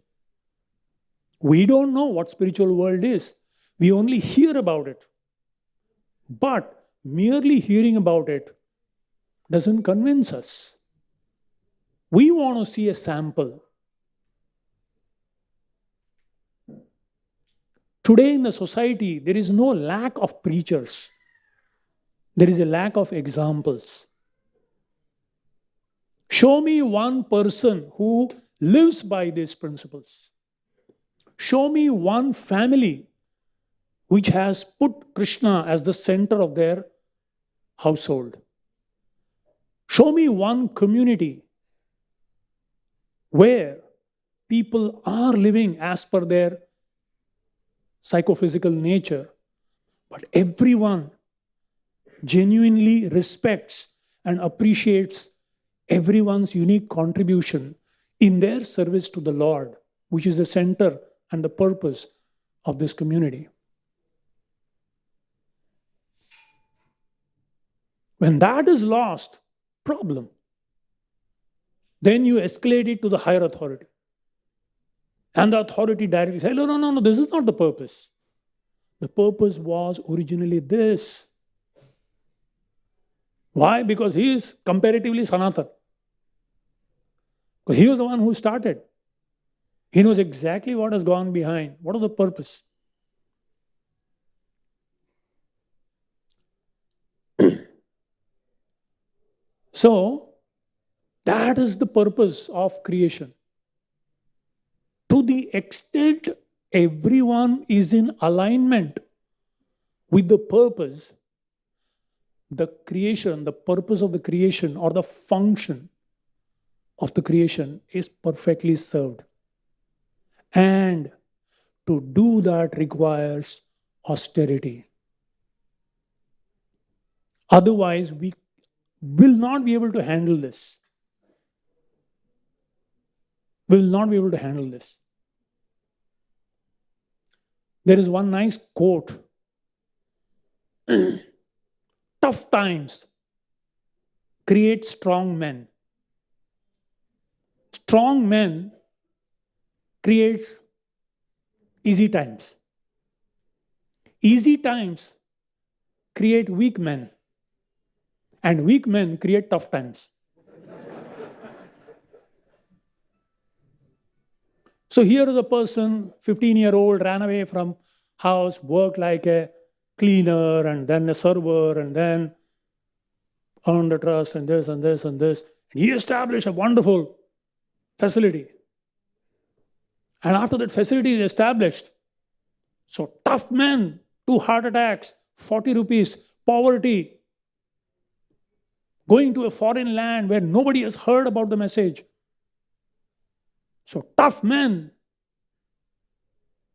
We don't know what spiritual world is. We only hear about it. But merely hearing about it doesn't convince us. We want to see a sample. Today in the society, there is no lack of preachers. There is a lack of examples. Show me one person who lives by these principles. Show me one family which has put Krishna as the center of their household. Show me one community where people are living as per their psychophysical nature, but everyone genuinely respects and appreciates everyone's unique contribution in their service to the Lord, which is the center and the purpose of this community. When that is lost, problem. Then you escalate it to the higher authority. And the authority directly says, no, no, no, no, this is not the purpose. The purpose was originally this. Why? Because he is comparatively Sanatana. Because he was the one who started. He knows exactly what has gone behind. What is the purpose? So, that is the purpose of creation. To the extent everyone is in alignment with the purpose, the creation, the purpose of the creation or the function of the creation is perfectly served. And to do that requires austerity. Otherwise, we will not be able to handle this. We will not be able to handle this. There is one nice quote. Tough times create strong men. Strong men creates easy times. Easy times create weak men. And weak men create tough times. So here is a person, 15-year-old, ran away from house, worked like a cleaner and then a server and then earned the trust and this and this and this. And he established a wonderful facility. And after that facility is established, so tough men, 2 heart attacks, 40 rupees, poverty, going to a foreign land where nobody has heard about the message. So tough men,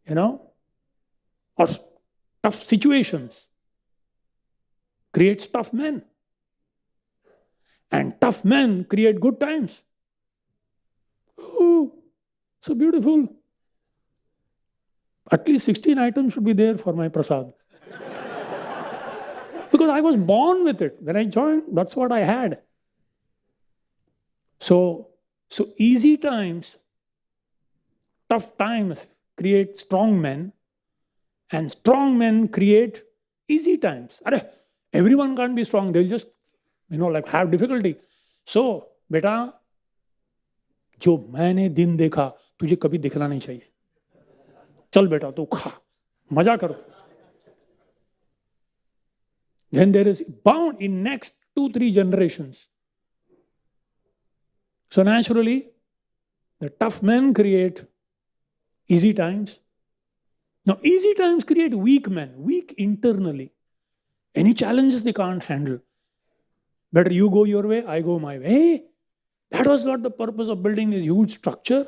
or tough situations creates tough men. And tough men create good times. Oh, so beautiful. At least 16 items should be there for my prasad. Because I was born with it. When I joined, that's what I had. So easy times, tough times create strong men, and strong men create easy times. Everyone can't be strong. They'll just, have difficulty. So, beta, जो मैंने दिन देखा तुझे कभी दिखना नहीं चाहिए. चल बेटा तू खा, मजा करो. Then there is bound in next 2-3 generations. So naturally, the tough men create easy times. Now, easy times create weak men, weak internally. Any challenges they can't handle. Better you go your way, I go my way. Hey, that was not the purpose of building this huge structure.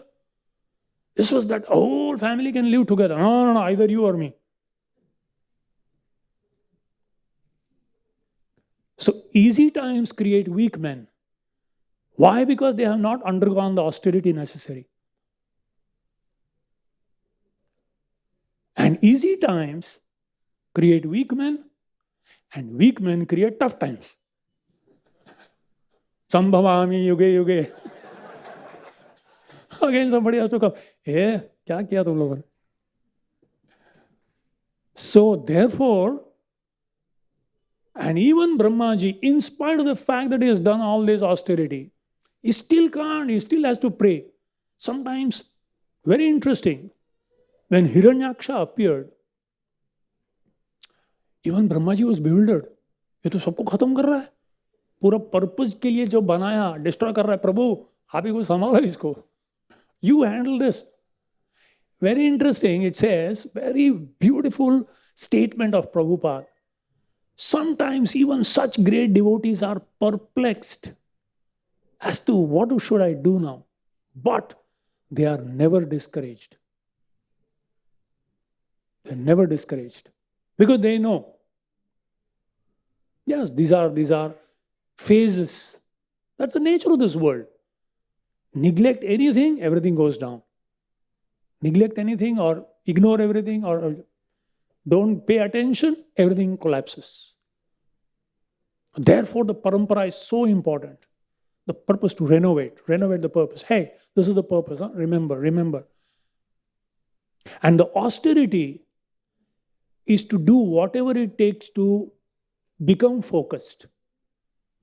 This was that whole family can live together. No, either you or me. So easy times create weak men. Why? Because they have not undergone the austerity necessary. And easy times create weak men, and weak men create tough times. Sambhavami yuge yuge. Again somebody has to come, kya kiya tum logon? So therefore, and even Brahmaji, in spite of the fact that he has done all this austerity, he still can't, he still has to pray. Sometimes, very interesting, when Hiranyaksha appeared, even Brahmaji was bewildered. ये तो सबको खत्म कर रहा है. पूरा purpose के लिए जो बनाया डिस्ट्रॉय कर रहा है. प्रभु आप ही को संभालो इसको. You handle this. Very interesting. It says, very beautiful statement of Prabhupada. Sometimes even such great devotees are perplexed as to what should I do now. But they are never discouraged. They're never discouraged because they know, yes, these are phases. That's the nature of this world. Neglect anything, everything goes down. Neglect anything or ignore everything or don't pay attention, everything collapses. Therefore, the parampara is so important. The purpose to renovate the purpose. Hey, this is the purpose. Huh? Remember. And the austerity is to do whatever it takes to become focused.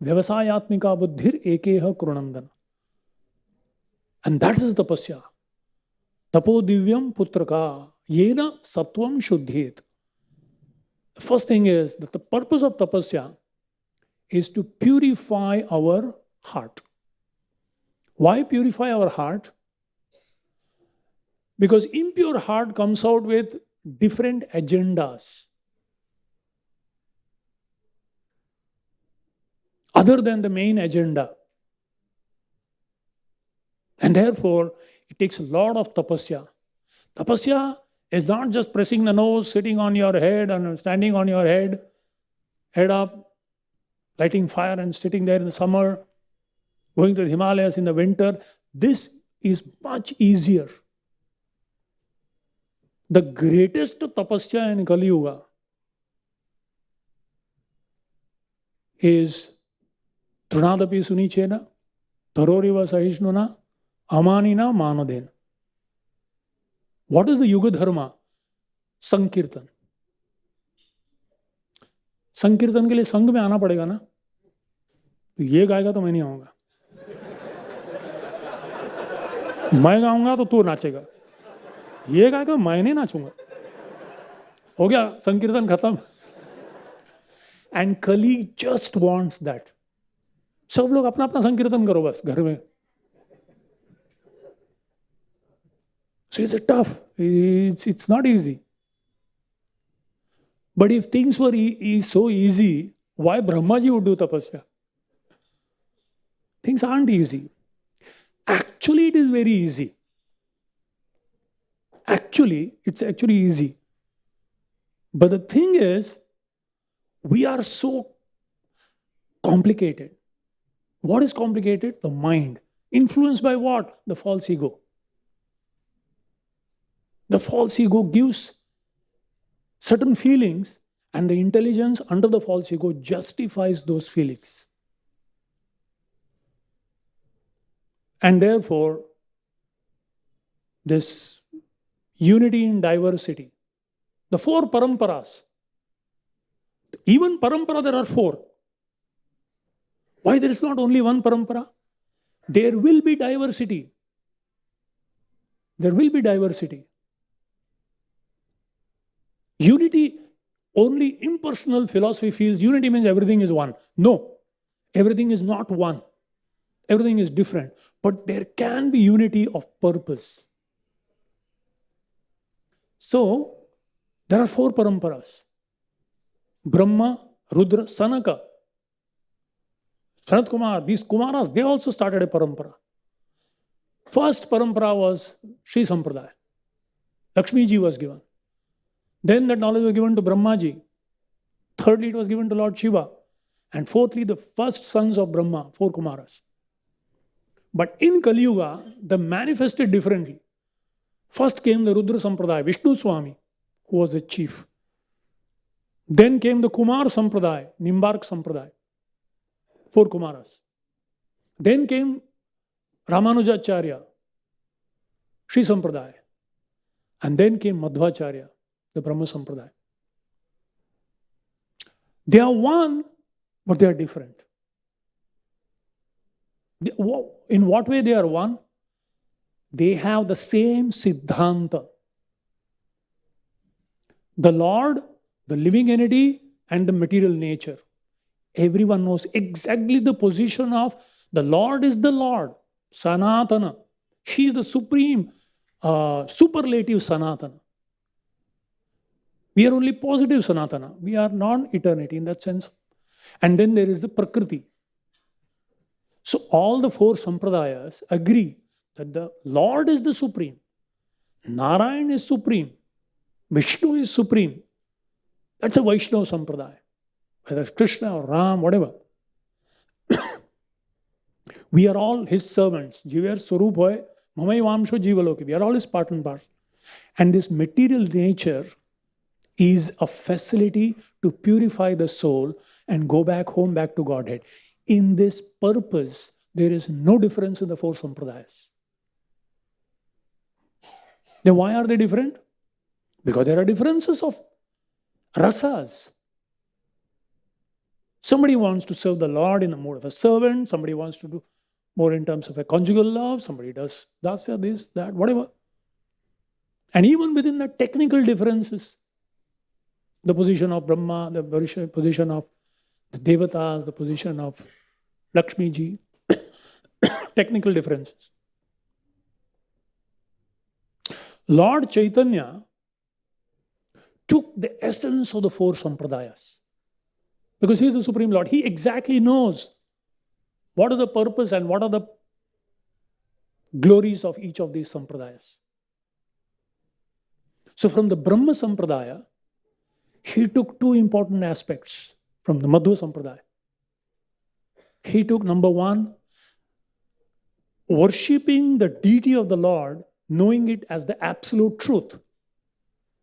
Vyavasayatmika buddhir ekeha krunandana. And that is tapasya. Tapo divyam putraka yena sattvam shuddhet. The first thing is that the purpose of tapasya is to purify our heart. Why purify our heart? Because impure heart comes out with different agendas. Other than the main agenda. And therefore, it takes a lot of tapasya. Tapasya is not just pressing the nose, sitting on your head and standing on your head up, lighting fire and sitting there in the summer, going to the Himalayas in the winter. This is much easier. The greatest tapasya in Kali Yuga is Trunadapi Sunichena, Taroriva Sahishnuna, Amanina Manadena. What is the Yuga Dharma? Sankirtan. संकीर्तन के लिए संघ में आना पड़ेगा ना, तो ये गाएगा तो मैं नहीं आऊंगा, मैं गाऊंगा तो तू नाचेगा, ये गाएगा मैं नहीं नाचूंगा, हो गया संकीर्तन खत्म. एंड कली जस्ट वांट्स दैट. सब लोग अपना अपना संकीर्तन करो बस घर में. So it's tough. It's not easy. But if things were so easy, why Brahmaji would do tapasya? Things aren't easy. Actually, it is very easy. It's actually easy. But the thing is, we are so complicated. What is complicated? The mind. Influenced by what? The false ego. The false ego gives certain feelings, and the intelligence under the false ego justifies those feelings. And therefore, this unity in diversity, the four paramparas, even parampara there are four. Why there is not only one parampara? There will be diversity. There will be diversity. Unity, only impersonal philosophy feels unity means everything is one. No, everything is not one. Everything is different. But there can be unity of purpose. So, there are four paramparas. Brahma, Rudra, Sanaka, Sanat Kumar, these Kumaras, they also started a parampara. First parampara was Sri Sampradaya. Lakshmi ji was given. Then that knowledge was given to Brahmaji. Thirdly, it was given to Lord Shiva. And fourthly, the first sons of Brahma, four Kumaras. But in Kali Yuga, they manifested differently. First came the Rudra Sampradaya, Vishnu Swami, who was the chief. Then came the Kumar Sampradaya, Nimbark Sampradaya, four Kumaras. Then came Ramanujacharya, Sri Sampradaya. And then came Madhvacharya, the Brahma Sampradaya. They are one, but they are different. In what way they are one? They have the same Siddhanta. The Lord, the living entity, and the material nature. Everyone knows exactly the position of the Lord is the Lord, Sanatana. She is the supreme, superlative Sanatana. We are only positive Sanatana. We are non-eternity in that sense. And then there is the Prakriti. So all the four Sampradayas agree that the Lord is the supreme. Narayan is supreme. Vishnu is supreme. That's a Vaishnava Sampradaya. Whether it's Krishna or Ram, whatever. We are all his servants. Jivar Swarup hoy, mamai vamsho jivaloki. We are all his part and parcel. And this material nature is a facility to purify the soul and go back home, back to Godhead. In this purpose, there is no difference in the four sampradayas. Then why are they different? Because there are differences of rasas. Somebody wants to serve the Lord in the mode of a servant. Somebody wants to do more in terms of a conjugal love. Somebody does dasya, this, that, whatever. And even within the technical differences, the position of Brahma, the position of the Devatas, the position of Lakshmi ji, technical differences. Lord Chaitanya took the essence of the four sampradayas. Because he is the Supreme Lord. He exactly knows what are the purpose and what are the glories of each of these sampradayas. So from the Brahma Sampradaya, he took two important aspects from the Madhva Sampradaya. He took, number one, worshipping the deity of the Lord, knowing it as the absolute truth.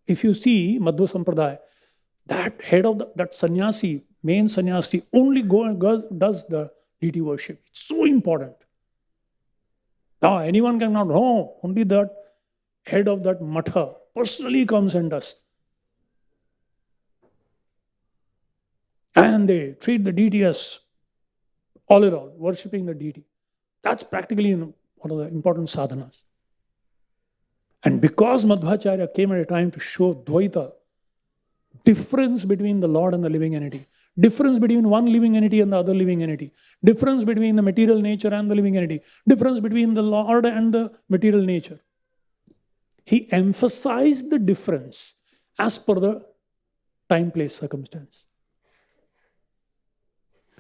If you see Madhva Sampradaya, that head of that sannyasi, main sannyasi, only does the deity worship. It's so important. Now, anyone cannot know, only that head of that matha personally comes and does. And they treat the deity as all around, worshipping the deity. That's practically one of the important sadhanas. And because Madhvacharya came at a time to show Dvaita, difference between the Lord and the living entity, difference between one living entity and the other living entity, difference between the material nature and the living entity, difference between the Lord and the material nature. He emphasized the difference as per the time, place, circumstance.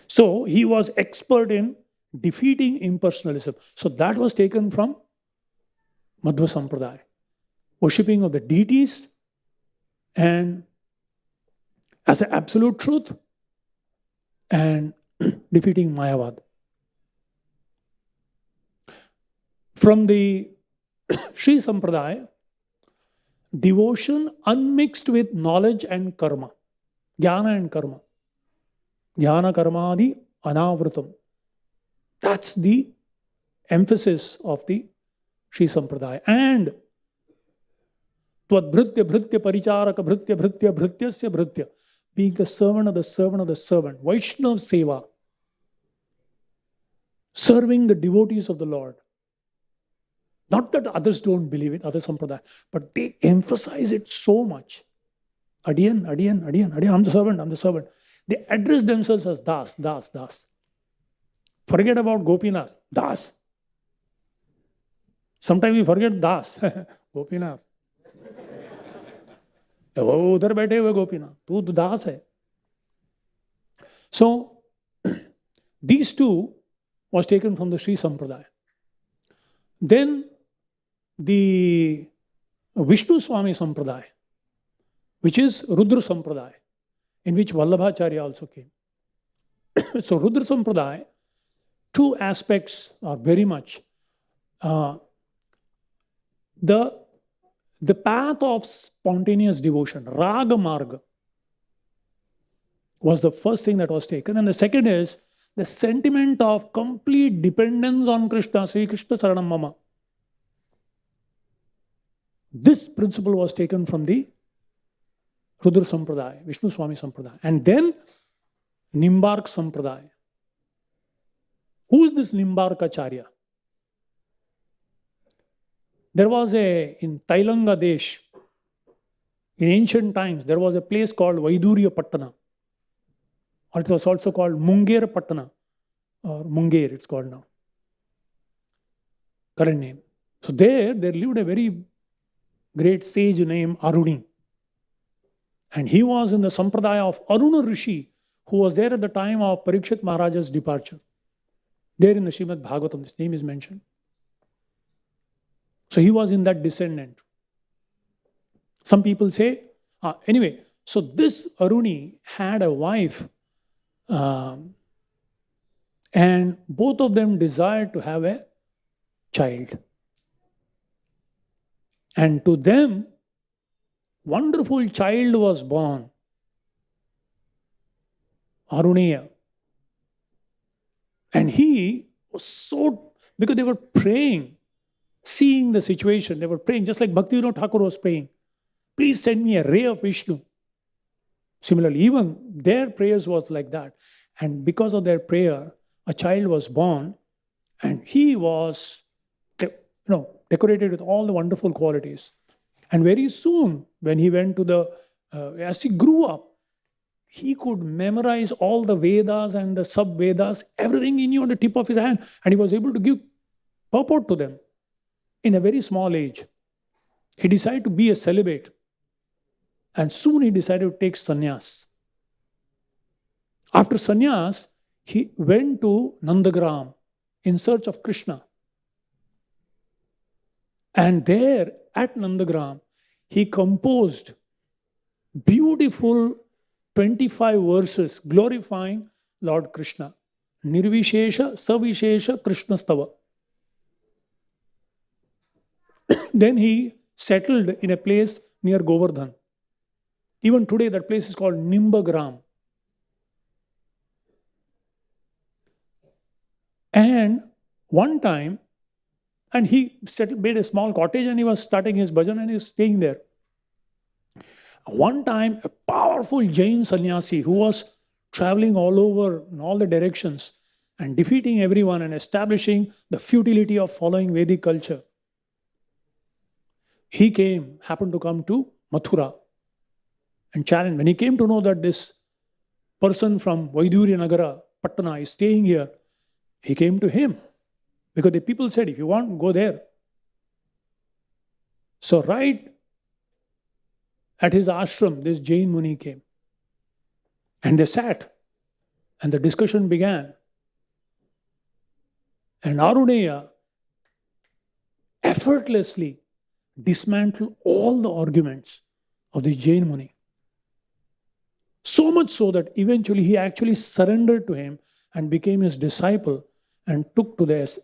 So he was expert in defeating impersonalism. So that was taken from Madhva Sampradaya. Worshipping of the deities and as an absolute truth and defeating Mayavad. From the Sri Sampradaya, devotion unmixed with knowledge and karma, jnana and karma. Jnana karmadi anavritam. That's the emphasis of the Sri Sampradaya. And Tvad-bhritya bhritya paricharaka bhritya bhritya bhrityasya bhritya. Being the servant of the servant of the servant. Vaishnava seva. Serving the devotees of the Lord. Not that others don't believe it, other sampradaya, but they emphasize it so much. Adiyan, adiyan, adiyan, adiyan. I'm the servant, I'm the servant. They address themselves as Das, Das, Das. Forget about Gopinath, Das. Sometimes we forget Das, Gopinath. वो उधर बैठे हुए गोपीनाथ, तू तो दास है. So these two was taken from the Sri Sampradaya. Then the Vishnu Swami Sampradaya, which is Rudra Sampradaya, in which Vallabhacharya also came. So Rudra Sampradaya, two aspects are very much the path of spontaneous devotion, Raga Marga, was the first thing that was taken. And the second is the sentiment of complete dependence on Krishna, Sri Krishna Saranam Mama. This principle was taken from the Rudra Sampradaya, Vishnu Swami Sampradaya. And then Nimbark Sampradaya. Who is this Nimbarkacharya? There was in Tailanga Desh, in ancient times, there was a place called Vaidurya Pattana. Or it was also called Munger Pattana. Or Munger, it's called now. Current name. So there lived a very great sage named Aruni. And he was in the Sampradaya of Aruna Rishi, who was there at the time of Parikshit Maharaja's departure. There in the Srimad Bhagavatam, this name is mentioned. So he was in that descendant. Some people say, anyway, so this Aruni had a wife, and both of them desired to have a child. And to them, wonderful child was born, Aruneya. And he was so, because they were praying, seeing the situation, they were praying, just like Bhaktivinoda Thakur was praying, please send me a ray of Vishnu. Similarly, even their prayers was like that. And because of their prayer, a child was born, and he was, decorated with all the wonderful qualities. And very soon, when he went to the, as he grew up, he could memorize all the Vedas and the sub-Vedas, everything he knew on the tip of his hand, and he was able to give purport to them in a very small age. He decided to be a celibate, and soon he decided to take sannyas. After sannyas, he went to Nandagram in search of Krishna. And there at Nandagram, he composed beautiful 25 verses glorifying Lord Krishna. Nirvishesha, Savishesha, Krishna Stava. Then he settled in a place near Govardhan. Even today, that place is called Nimbagram. And one time, and he made a small cottage, and he was starting his bhajan, and he was staying there. One time, a powerful Jain sannyasi who was traveling all over in all the directions and defeating everyone and establishing the futility of following Vedic culture, he happened to come to Mathura and challenged. When he came to know that this person from Vaidurya Nagara, Patna, is staying here, he came to him. Because the people said, if you want, go there. So right at his ashram, this Jain Muni came. And they sat. And the discussion began. And Aruneya effortlessly dismantled all the arguments of the Jain Muni. So much so that eventually he actually surrendered to him and became his disciple and took to this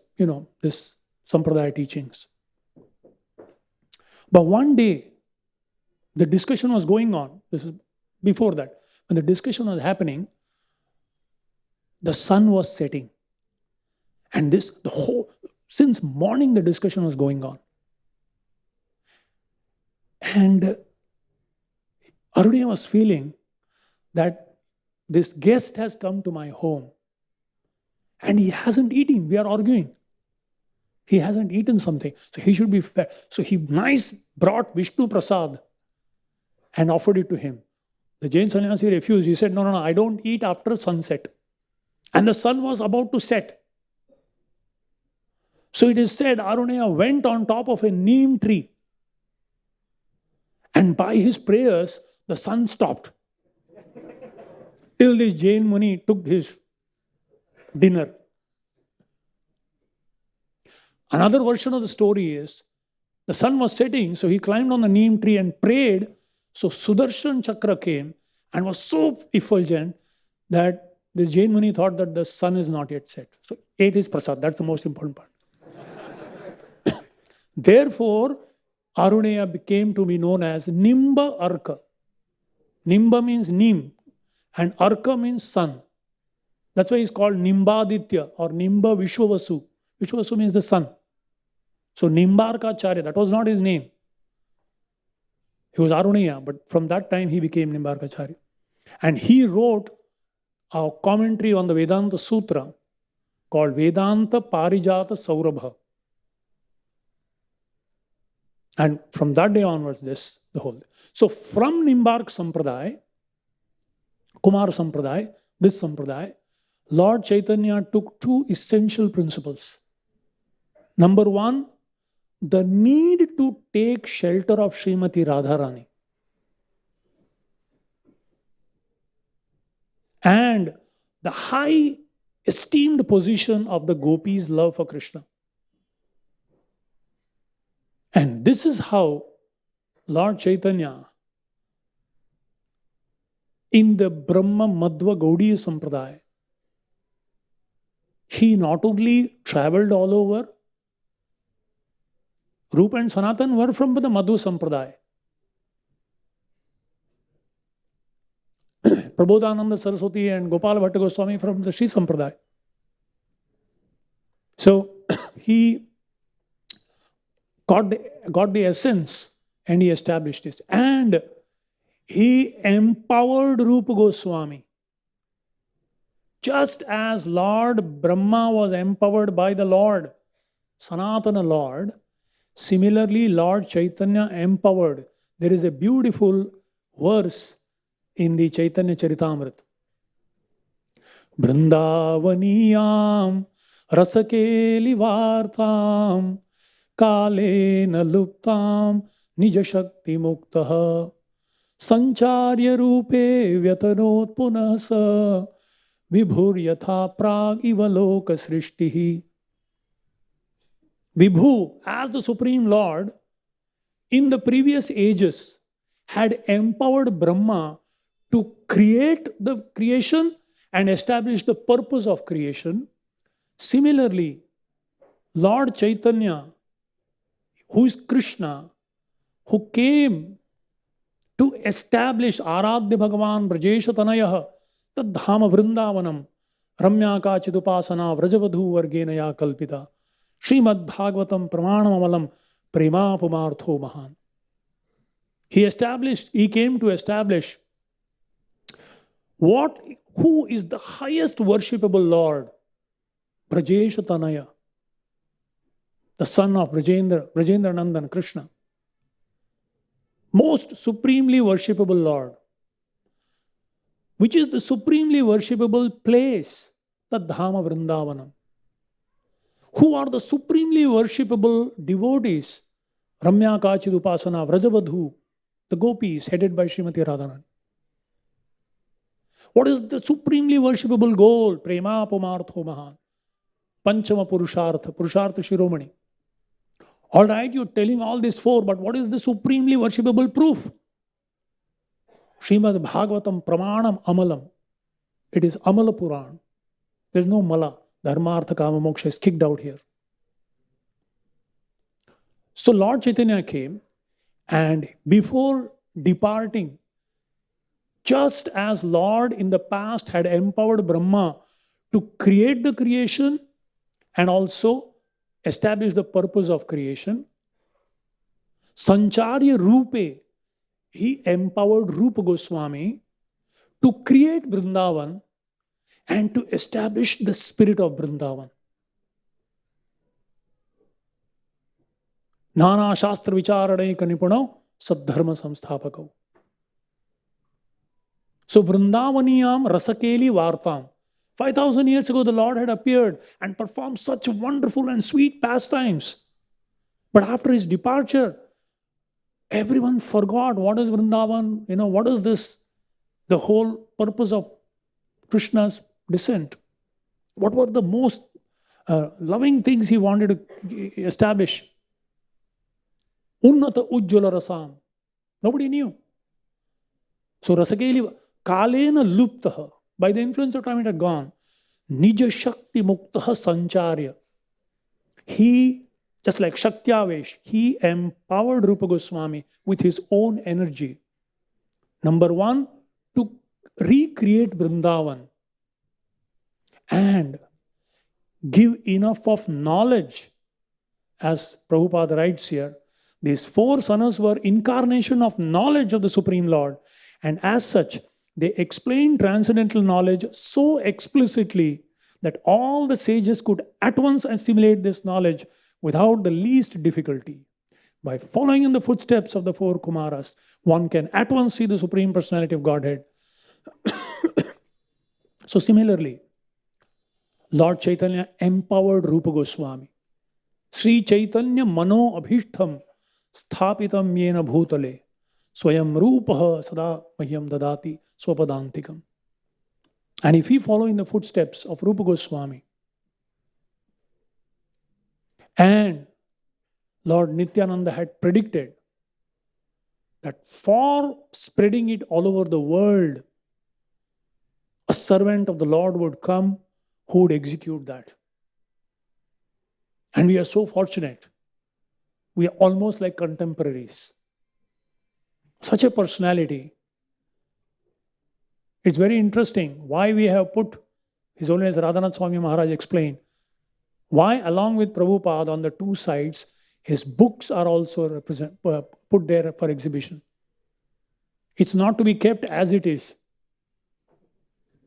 sampradaya teachings. But one day, the discussion was going on. This is before that. When the discussion was happening, the sun was setting. And since morning, the discussion was going on. And Aruneya was feeling that this guest has come to my home. And he hasn't eaten. We are arguing. He hasn't eaten something. So he should be fed. So he brought Vishnu Prasad and offered it to him. The Jain sannyasi refused. He said, no, I don't eat after sunset. And the sun was about to set. So it is said Aruneya went on top of a neem tree. And by his prayers, the sun stopped. Till this Jain Muni took his dinner. Another version of the story is, the sun was setting, so he climbed on the neem tree and prayed. So Sudarshan Chakra came and was so effulgent that the Jain Muni thought that the sun is not yet set. So ate his prasad. That's the most important part. Therefore, Aruneya became to be known as Nimba Arka. Nimba means neem, and Arka means sun. That's why he's called Nimbaditya or Nimba Vishwavasu. Vishwavasu means the sun. So Nimbarkacharya, that was not his name. He was Aruneya, but from that time he became Nimbarkacharya. And he wrote a commentary on the Vedanta Sutra called Vedanta Parijata Saurabha. And from that day onwards, the whole. So from Nimbark Sampradaya, Kumar Sampradaya, this Sampradaya, Lord Chaitanya took two essential principles. Number one, the need to take shelter of Srimati Radharani. And the high esteemed position of the gopis' love for Krishna. And this is how Lord Chaitanya, in the Brahma Madhva Gaudiya Sampradaya, he not only traveled all over, Rupa and Sanatan were from the Madhva Sampradaya. Prabodhananda Saraswati and Gopal Bhatta Goswami from the Sri Sampradaya. So he got the essence and he established this. And he empowered Rupa Goswami. Just as Lord Brahma was empowered by the Lord, Sanatana Lord, similarly Lord Chaitanya empowered. There is a beautiful verse in the Chaitanya Charitamrita. Vrindavaniyam rasakeli vartam kalena luptam nija shakti muktaha sancharya rupe vyatanot punasa vibhur yatha prag ivaloka srishtihi. Vibhu, as the Supreme Lord, in the previous ages had empowered Brahma to create the creation and establish the purpose of creation. Similarly, Lord Chaitanya, who is Krishna, who came to establish Aradhya Bhagavan Brajesha Tanayah Tadhama Vrindavanam Ramyaka Chidupasana Vrajavadhu Vargenaya Kalpita Srimad Bhagavatam Pramanamalam Prema Pumartho Mahan. He came to establish who is the highest worshipable Lord? Brajesha Tanaya, the son of Brajendra Nandan Krishna. Most supremely worshipable Lord. Which is the supremely worshipable place? The Dhama Vrindavanam. Who are the supremely worshipable devotees? Ramya Kachid Upasana, Vrajavadhu, the gopis headed by Srimati Radharani. What is the supremely worshipable goal? Prema Pumartho Mahan. Panchama Purushartha Shiromani. All right, you're telling all this four, but what is the supremely worshipable proof? Srimad Bhagavatam Pramanam Amalam. It is Amala Puran. There is no Mala. Dharma, Artha, Kama, Moksha is kicked out here. So Lord Chaitanya came, and before departing, just as Lord in the past had empowered Brahma to create the creation and also establish the purpose of creation, Sancharya Rupe, he empowered Rupa Goswami to create Vrindavan and to establish the spirit of Vrindavan. Nana Shastra Vicharane Kanipano Sadharma Samsthapako. So Vrindavaniyam Rasakeli Vartam. 5,000 years ago, the Lord had appeared and performed such wonderful and sweet pastimes. But after his departure, everyone forgot what is Vrindavan, what is this, the whole purpose of Krishna's descent. What were the most loving things he wanted to establish? Unnata Ujjala Rasam. Nobody knew. So Rasakeli Kalena Luptaha. By the influence of time it had gone. Nija Shakti Muktaha Sancharya. He, just like Shaktyavesh, he empowered Rupa Goswami with his own energy. Number one, to recreate Vrindavan and give enough of knowledge. As Prabhupada writes here, these four sanas were incarnation of knowledge of the Supreme Lord, and as such, they explain transcendental knowledge so explicitly that all the sages could at once assimilate this knowledge without the least difficulty. By following in the footsteps of the four Kumaras, one can at once see the Supreme Personality of Godhead. So similarly, Lord Chaitanya empowered Rupa Goswami. Sri Chaitanya Mano Abhishtham Sthapitam Yena Bhutale Swayam Rupaha Sada Mahyam Dadati Swapadantikam. And if we follow in the footsteps of Rupa Goswami and Lord Nityananda had predicted that for spreading it all over the world, a servant of the Lord would come who would execute that. And we are so fortunate. We are almost like contemporaries. Such a personality. It's very interesting why we have put, His Holiness Radhanath Swami Maharaj explained, why along with Prabhupada on the two sides, his books are also put there for exhibition. It's not to be kept as it is.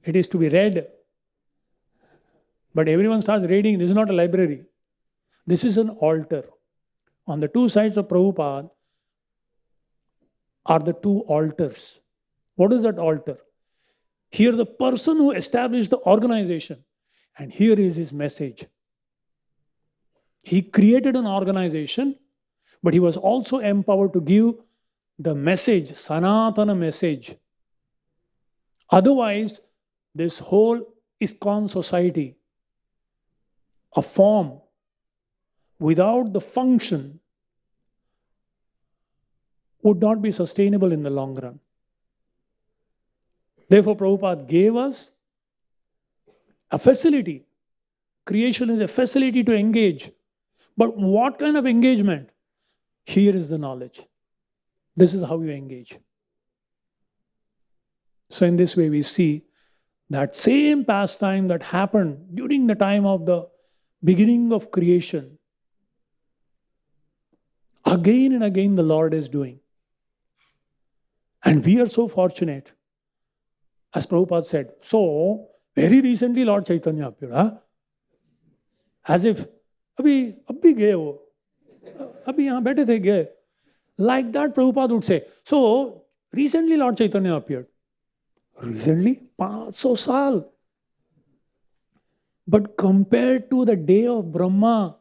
It is to be read. But everyone starts reading. This is not a library. This is an altar. On the two sides of Prabhupada are the two altars. What is that altar? Here the person who established the organization, and here is his message. He created an organization, but he was also empowered to give the message, Sanatana message. Otherwise, this whole ISKCON society, a form without the function, would not be sustainable in the long run. Therefore, Prabhupada gave us a facility. Creation is a facility to engage. But what kind of engagement? Here is the knowledge. This is how you engage. So in this way we see that same pastime that happened during the time of the beginning of creation, again and again the Lord is doing. And we are so fortunate. As Prabhupada said, so very recently Lord Chaitanya appeared. Huh? As if, abhi gaye wo. Abhi yahan baithe the gaye. Like that Prabhupada would say, so recently Lord Chaitanya appeared. Recently? 500 saal. But compared to the day of Brahma,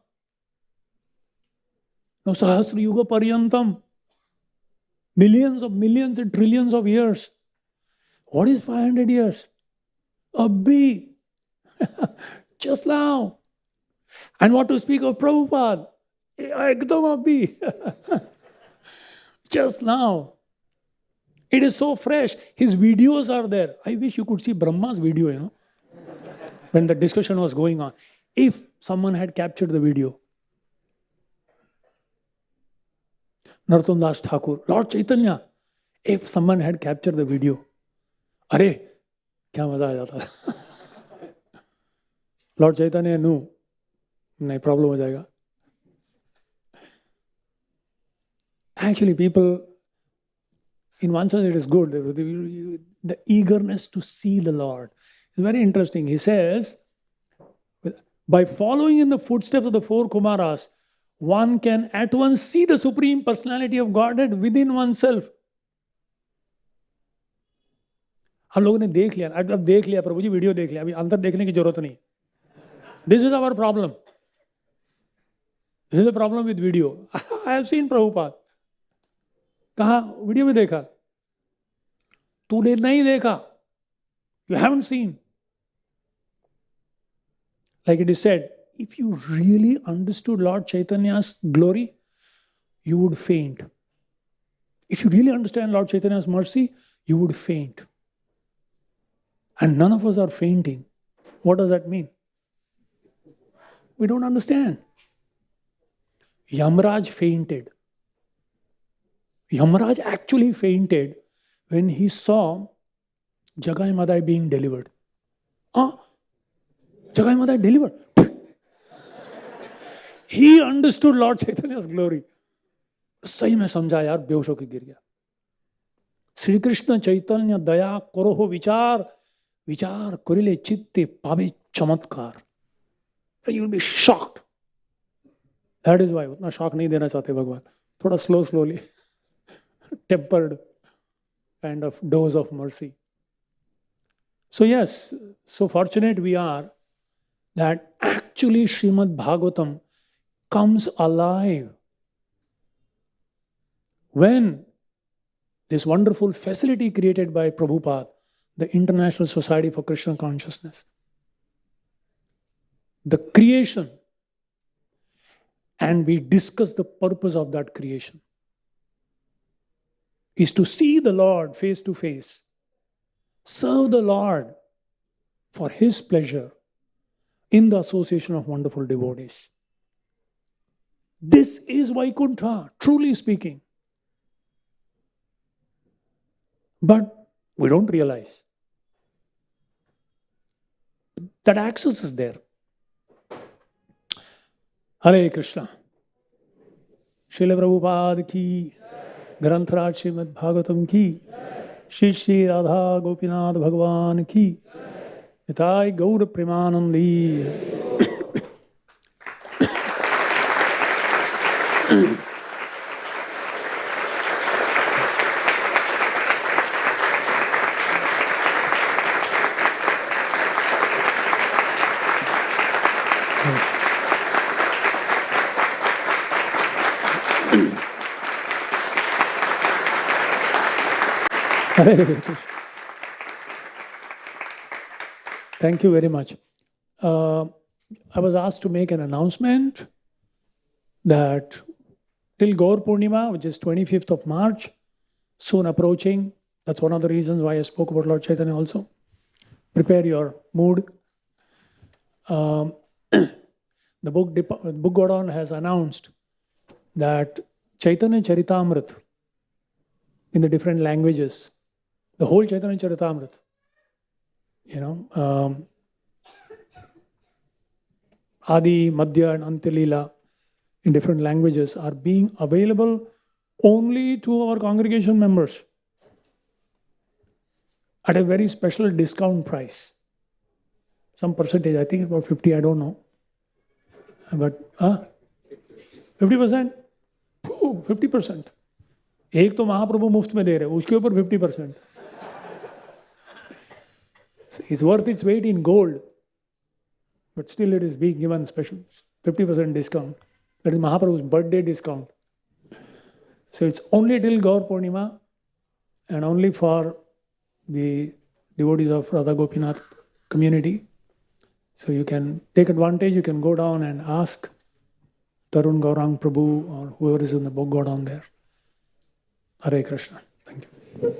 no Sahasra Yuga Paryantam, millions and trillions of years. What is 500 years? Abhi. Just now. And what to speak of Prabhupada? Ekdam abhi. Just now. It is so fresh. His videos are there. I wish you could see Brahma's video, when the discussion was going on. If someone had captured the video. Narottam Das Thakur, Lord Chaitanya, if someone had captured the video, अरे क्या मजा आ जाता. Lord Chaitanya knew, नहीं problem हो जाएगा. Actually, people, in one sense it is good, the eagerness to see the Lord is very interesting. He says, by following in the footsteps of the four Kumaras, one can at once see the Supreme Personality of Godhead within oneself. हम लोगों ने देख लिया, अब देख लिया प्रभु जी, video देख लिया, अभी अंदर देखने की जरूरत नहीं. This is our problem. This is the problem with video. I have seen Prabhupada. कहा वीडियो में देखा? तूने नहीं देखा. You haven't seen. Like it is said, if you really understood Lord Chaitanya's glory, you would faint. If you really understand Lord Chaitanya's mercy, you would faint. And none of us are fainting. What does that mean? We don't understand. Yamraj fainted. Yamraj actually fainted when he saw Jagai Madai being delivered. Jagai Madai delivered. He understood Lord Chaitanya's glory. सही में समझा यार, बेहोश होकर गिर गया. श्री कृष्ण चैतन्य दया करो विचार, विचार करिले चित्ते पावे चमत्कार. You will be shocked. That is why उतना shock नहीं देना चाहते भगवान. थोड़ा slowly, tempered kind of dose of mercy. So yes, so fortunate we are that actually Srimad Bhagavatam comes alive when this wonderful facility created by Prabhupada, the International Society for Krishna Consciousness, the creation, and we discuss the purpose of that creation. is to see the Lord face to face, serve the Lord for His pleasure in the association of wonderful devotees. This is Vaikuntha, truly speaking. But we don't realize that access is there. Hare Krishna. Srila Prabhupada ki, Grantaraj Srimad Bhagavatam ki, Shri Shri Radha Gopinath Bhagavan ki, Nitai Gaur Premanandi. Thank you very much. I was asked to make an announcement that till Gaur Purnima, which is 25th of March, soon approaching. That's one of the reasons why I spoke about Lord Chaitanya also. Prepare your mood. The book Godon has announced that Chaitanya Charitamrit in the different languages, the whole Chaitanya Charitamrit, Adi, Madhya and Antilila in different languages are being available only to our congregation members at a very special discount price. Some percentage, I think about 50, I don't know. But 50%? 50%. एक तो महाप्रभु मुफ्त में दे रहे, उसके ऊपर 50%. It's worth its weight in gold. But still it is being given special 50% discount. That is Mahaprabhu's birthday discount. So it's only till Gaur Purnima and only for the devotees of Radha Gopinath community. So you can take advantage, you can go down and ask Tarun Gaurang Prabhu or whoever is in the book, go down there. Hare Krishna. Thank you.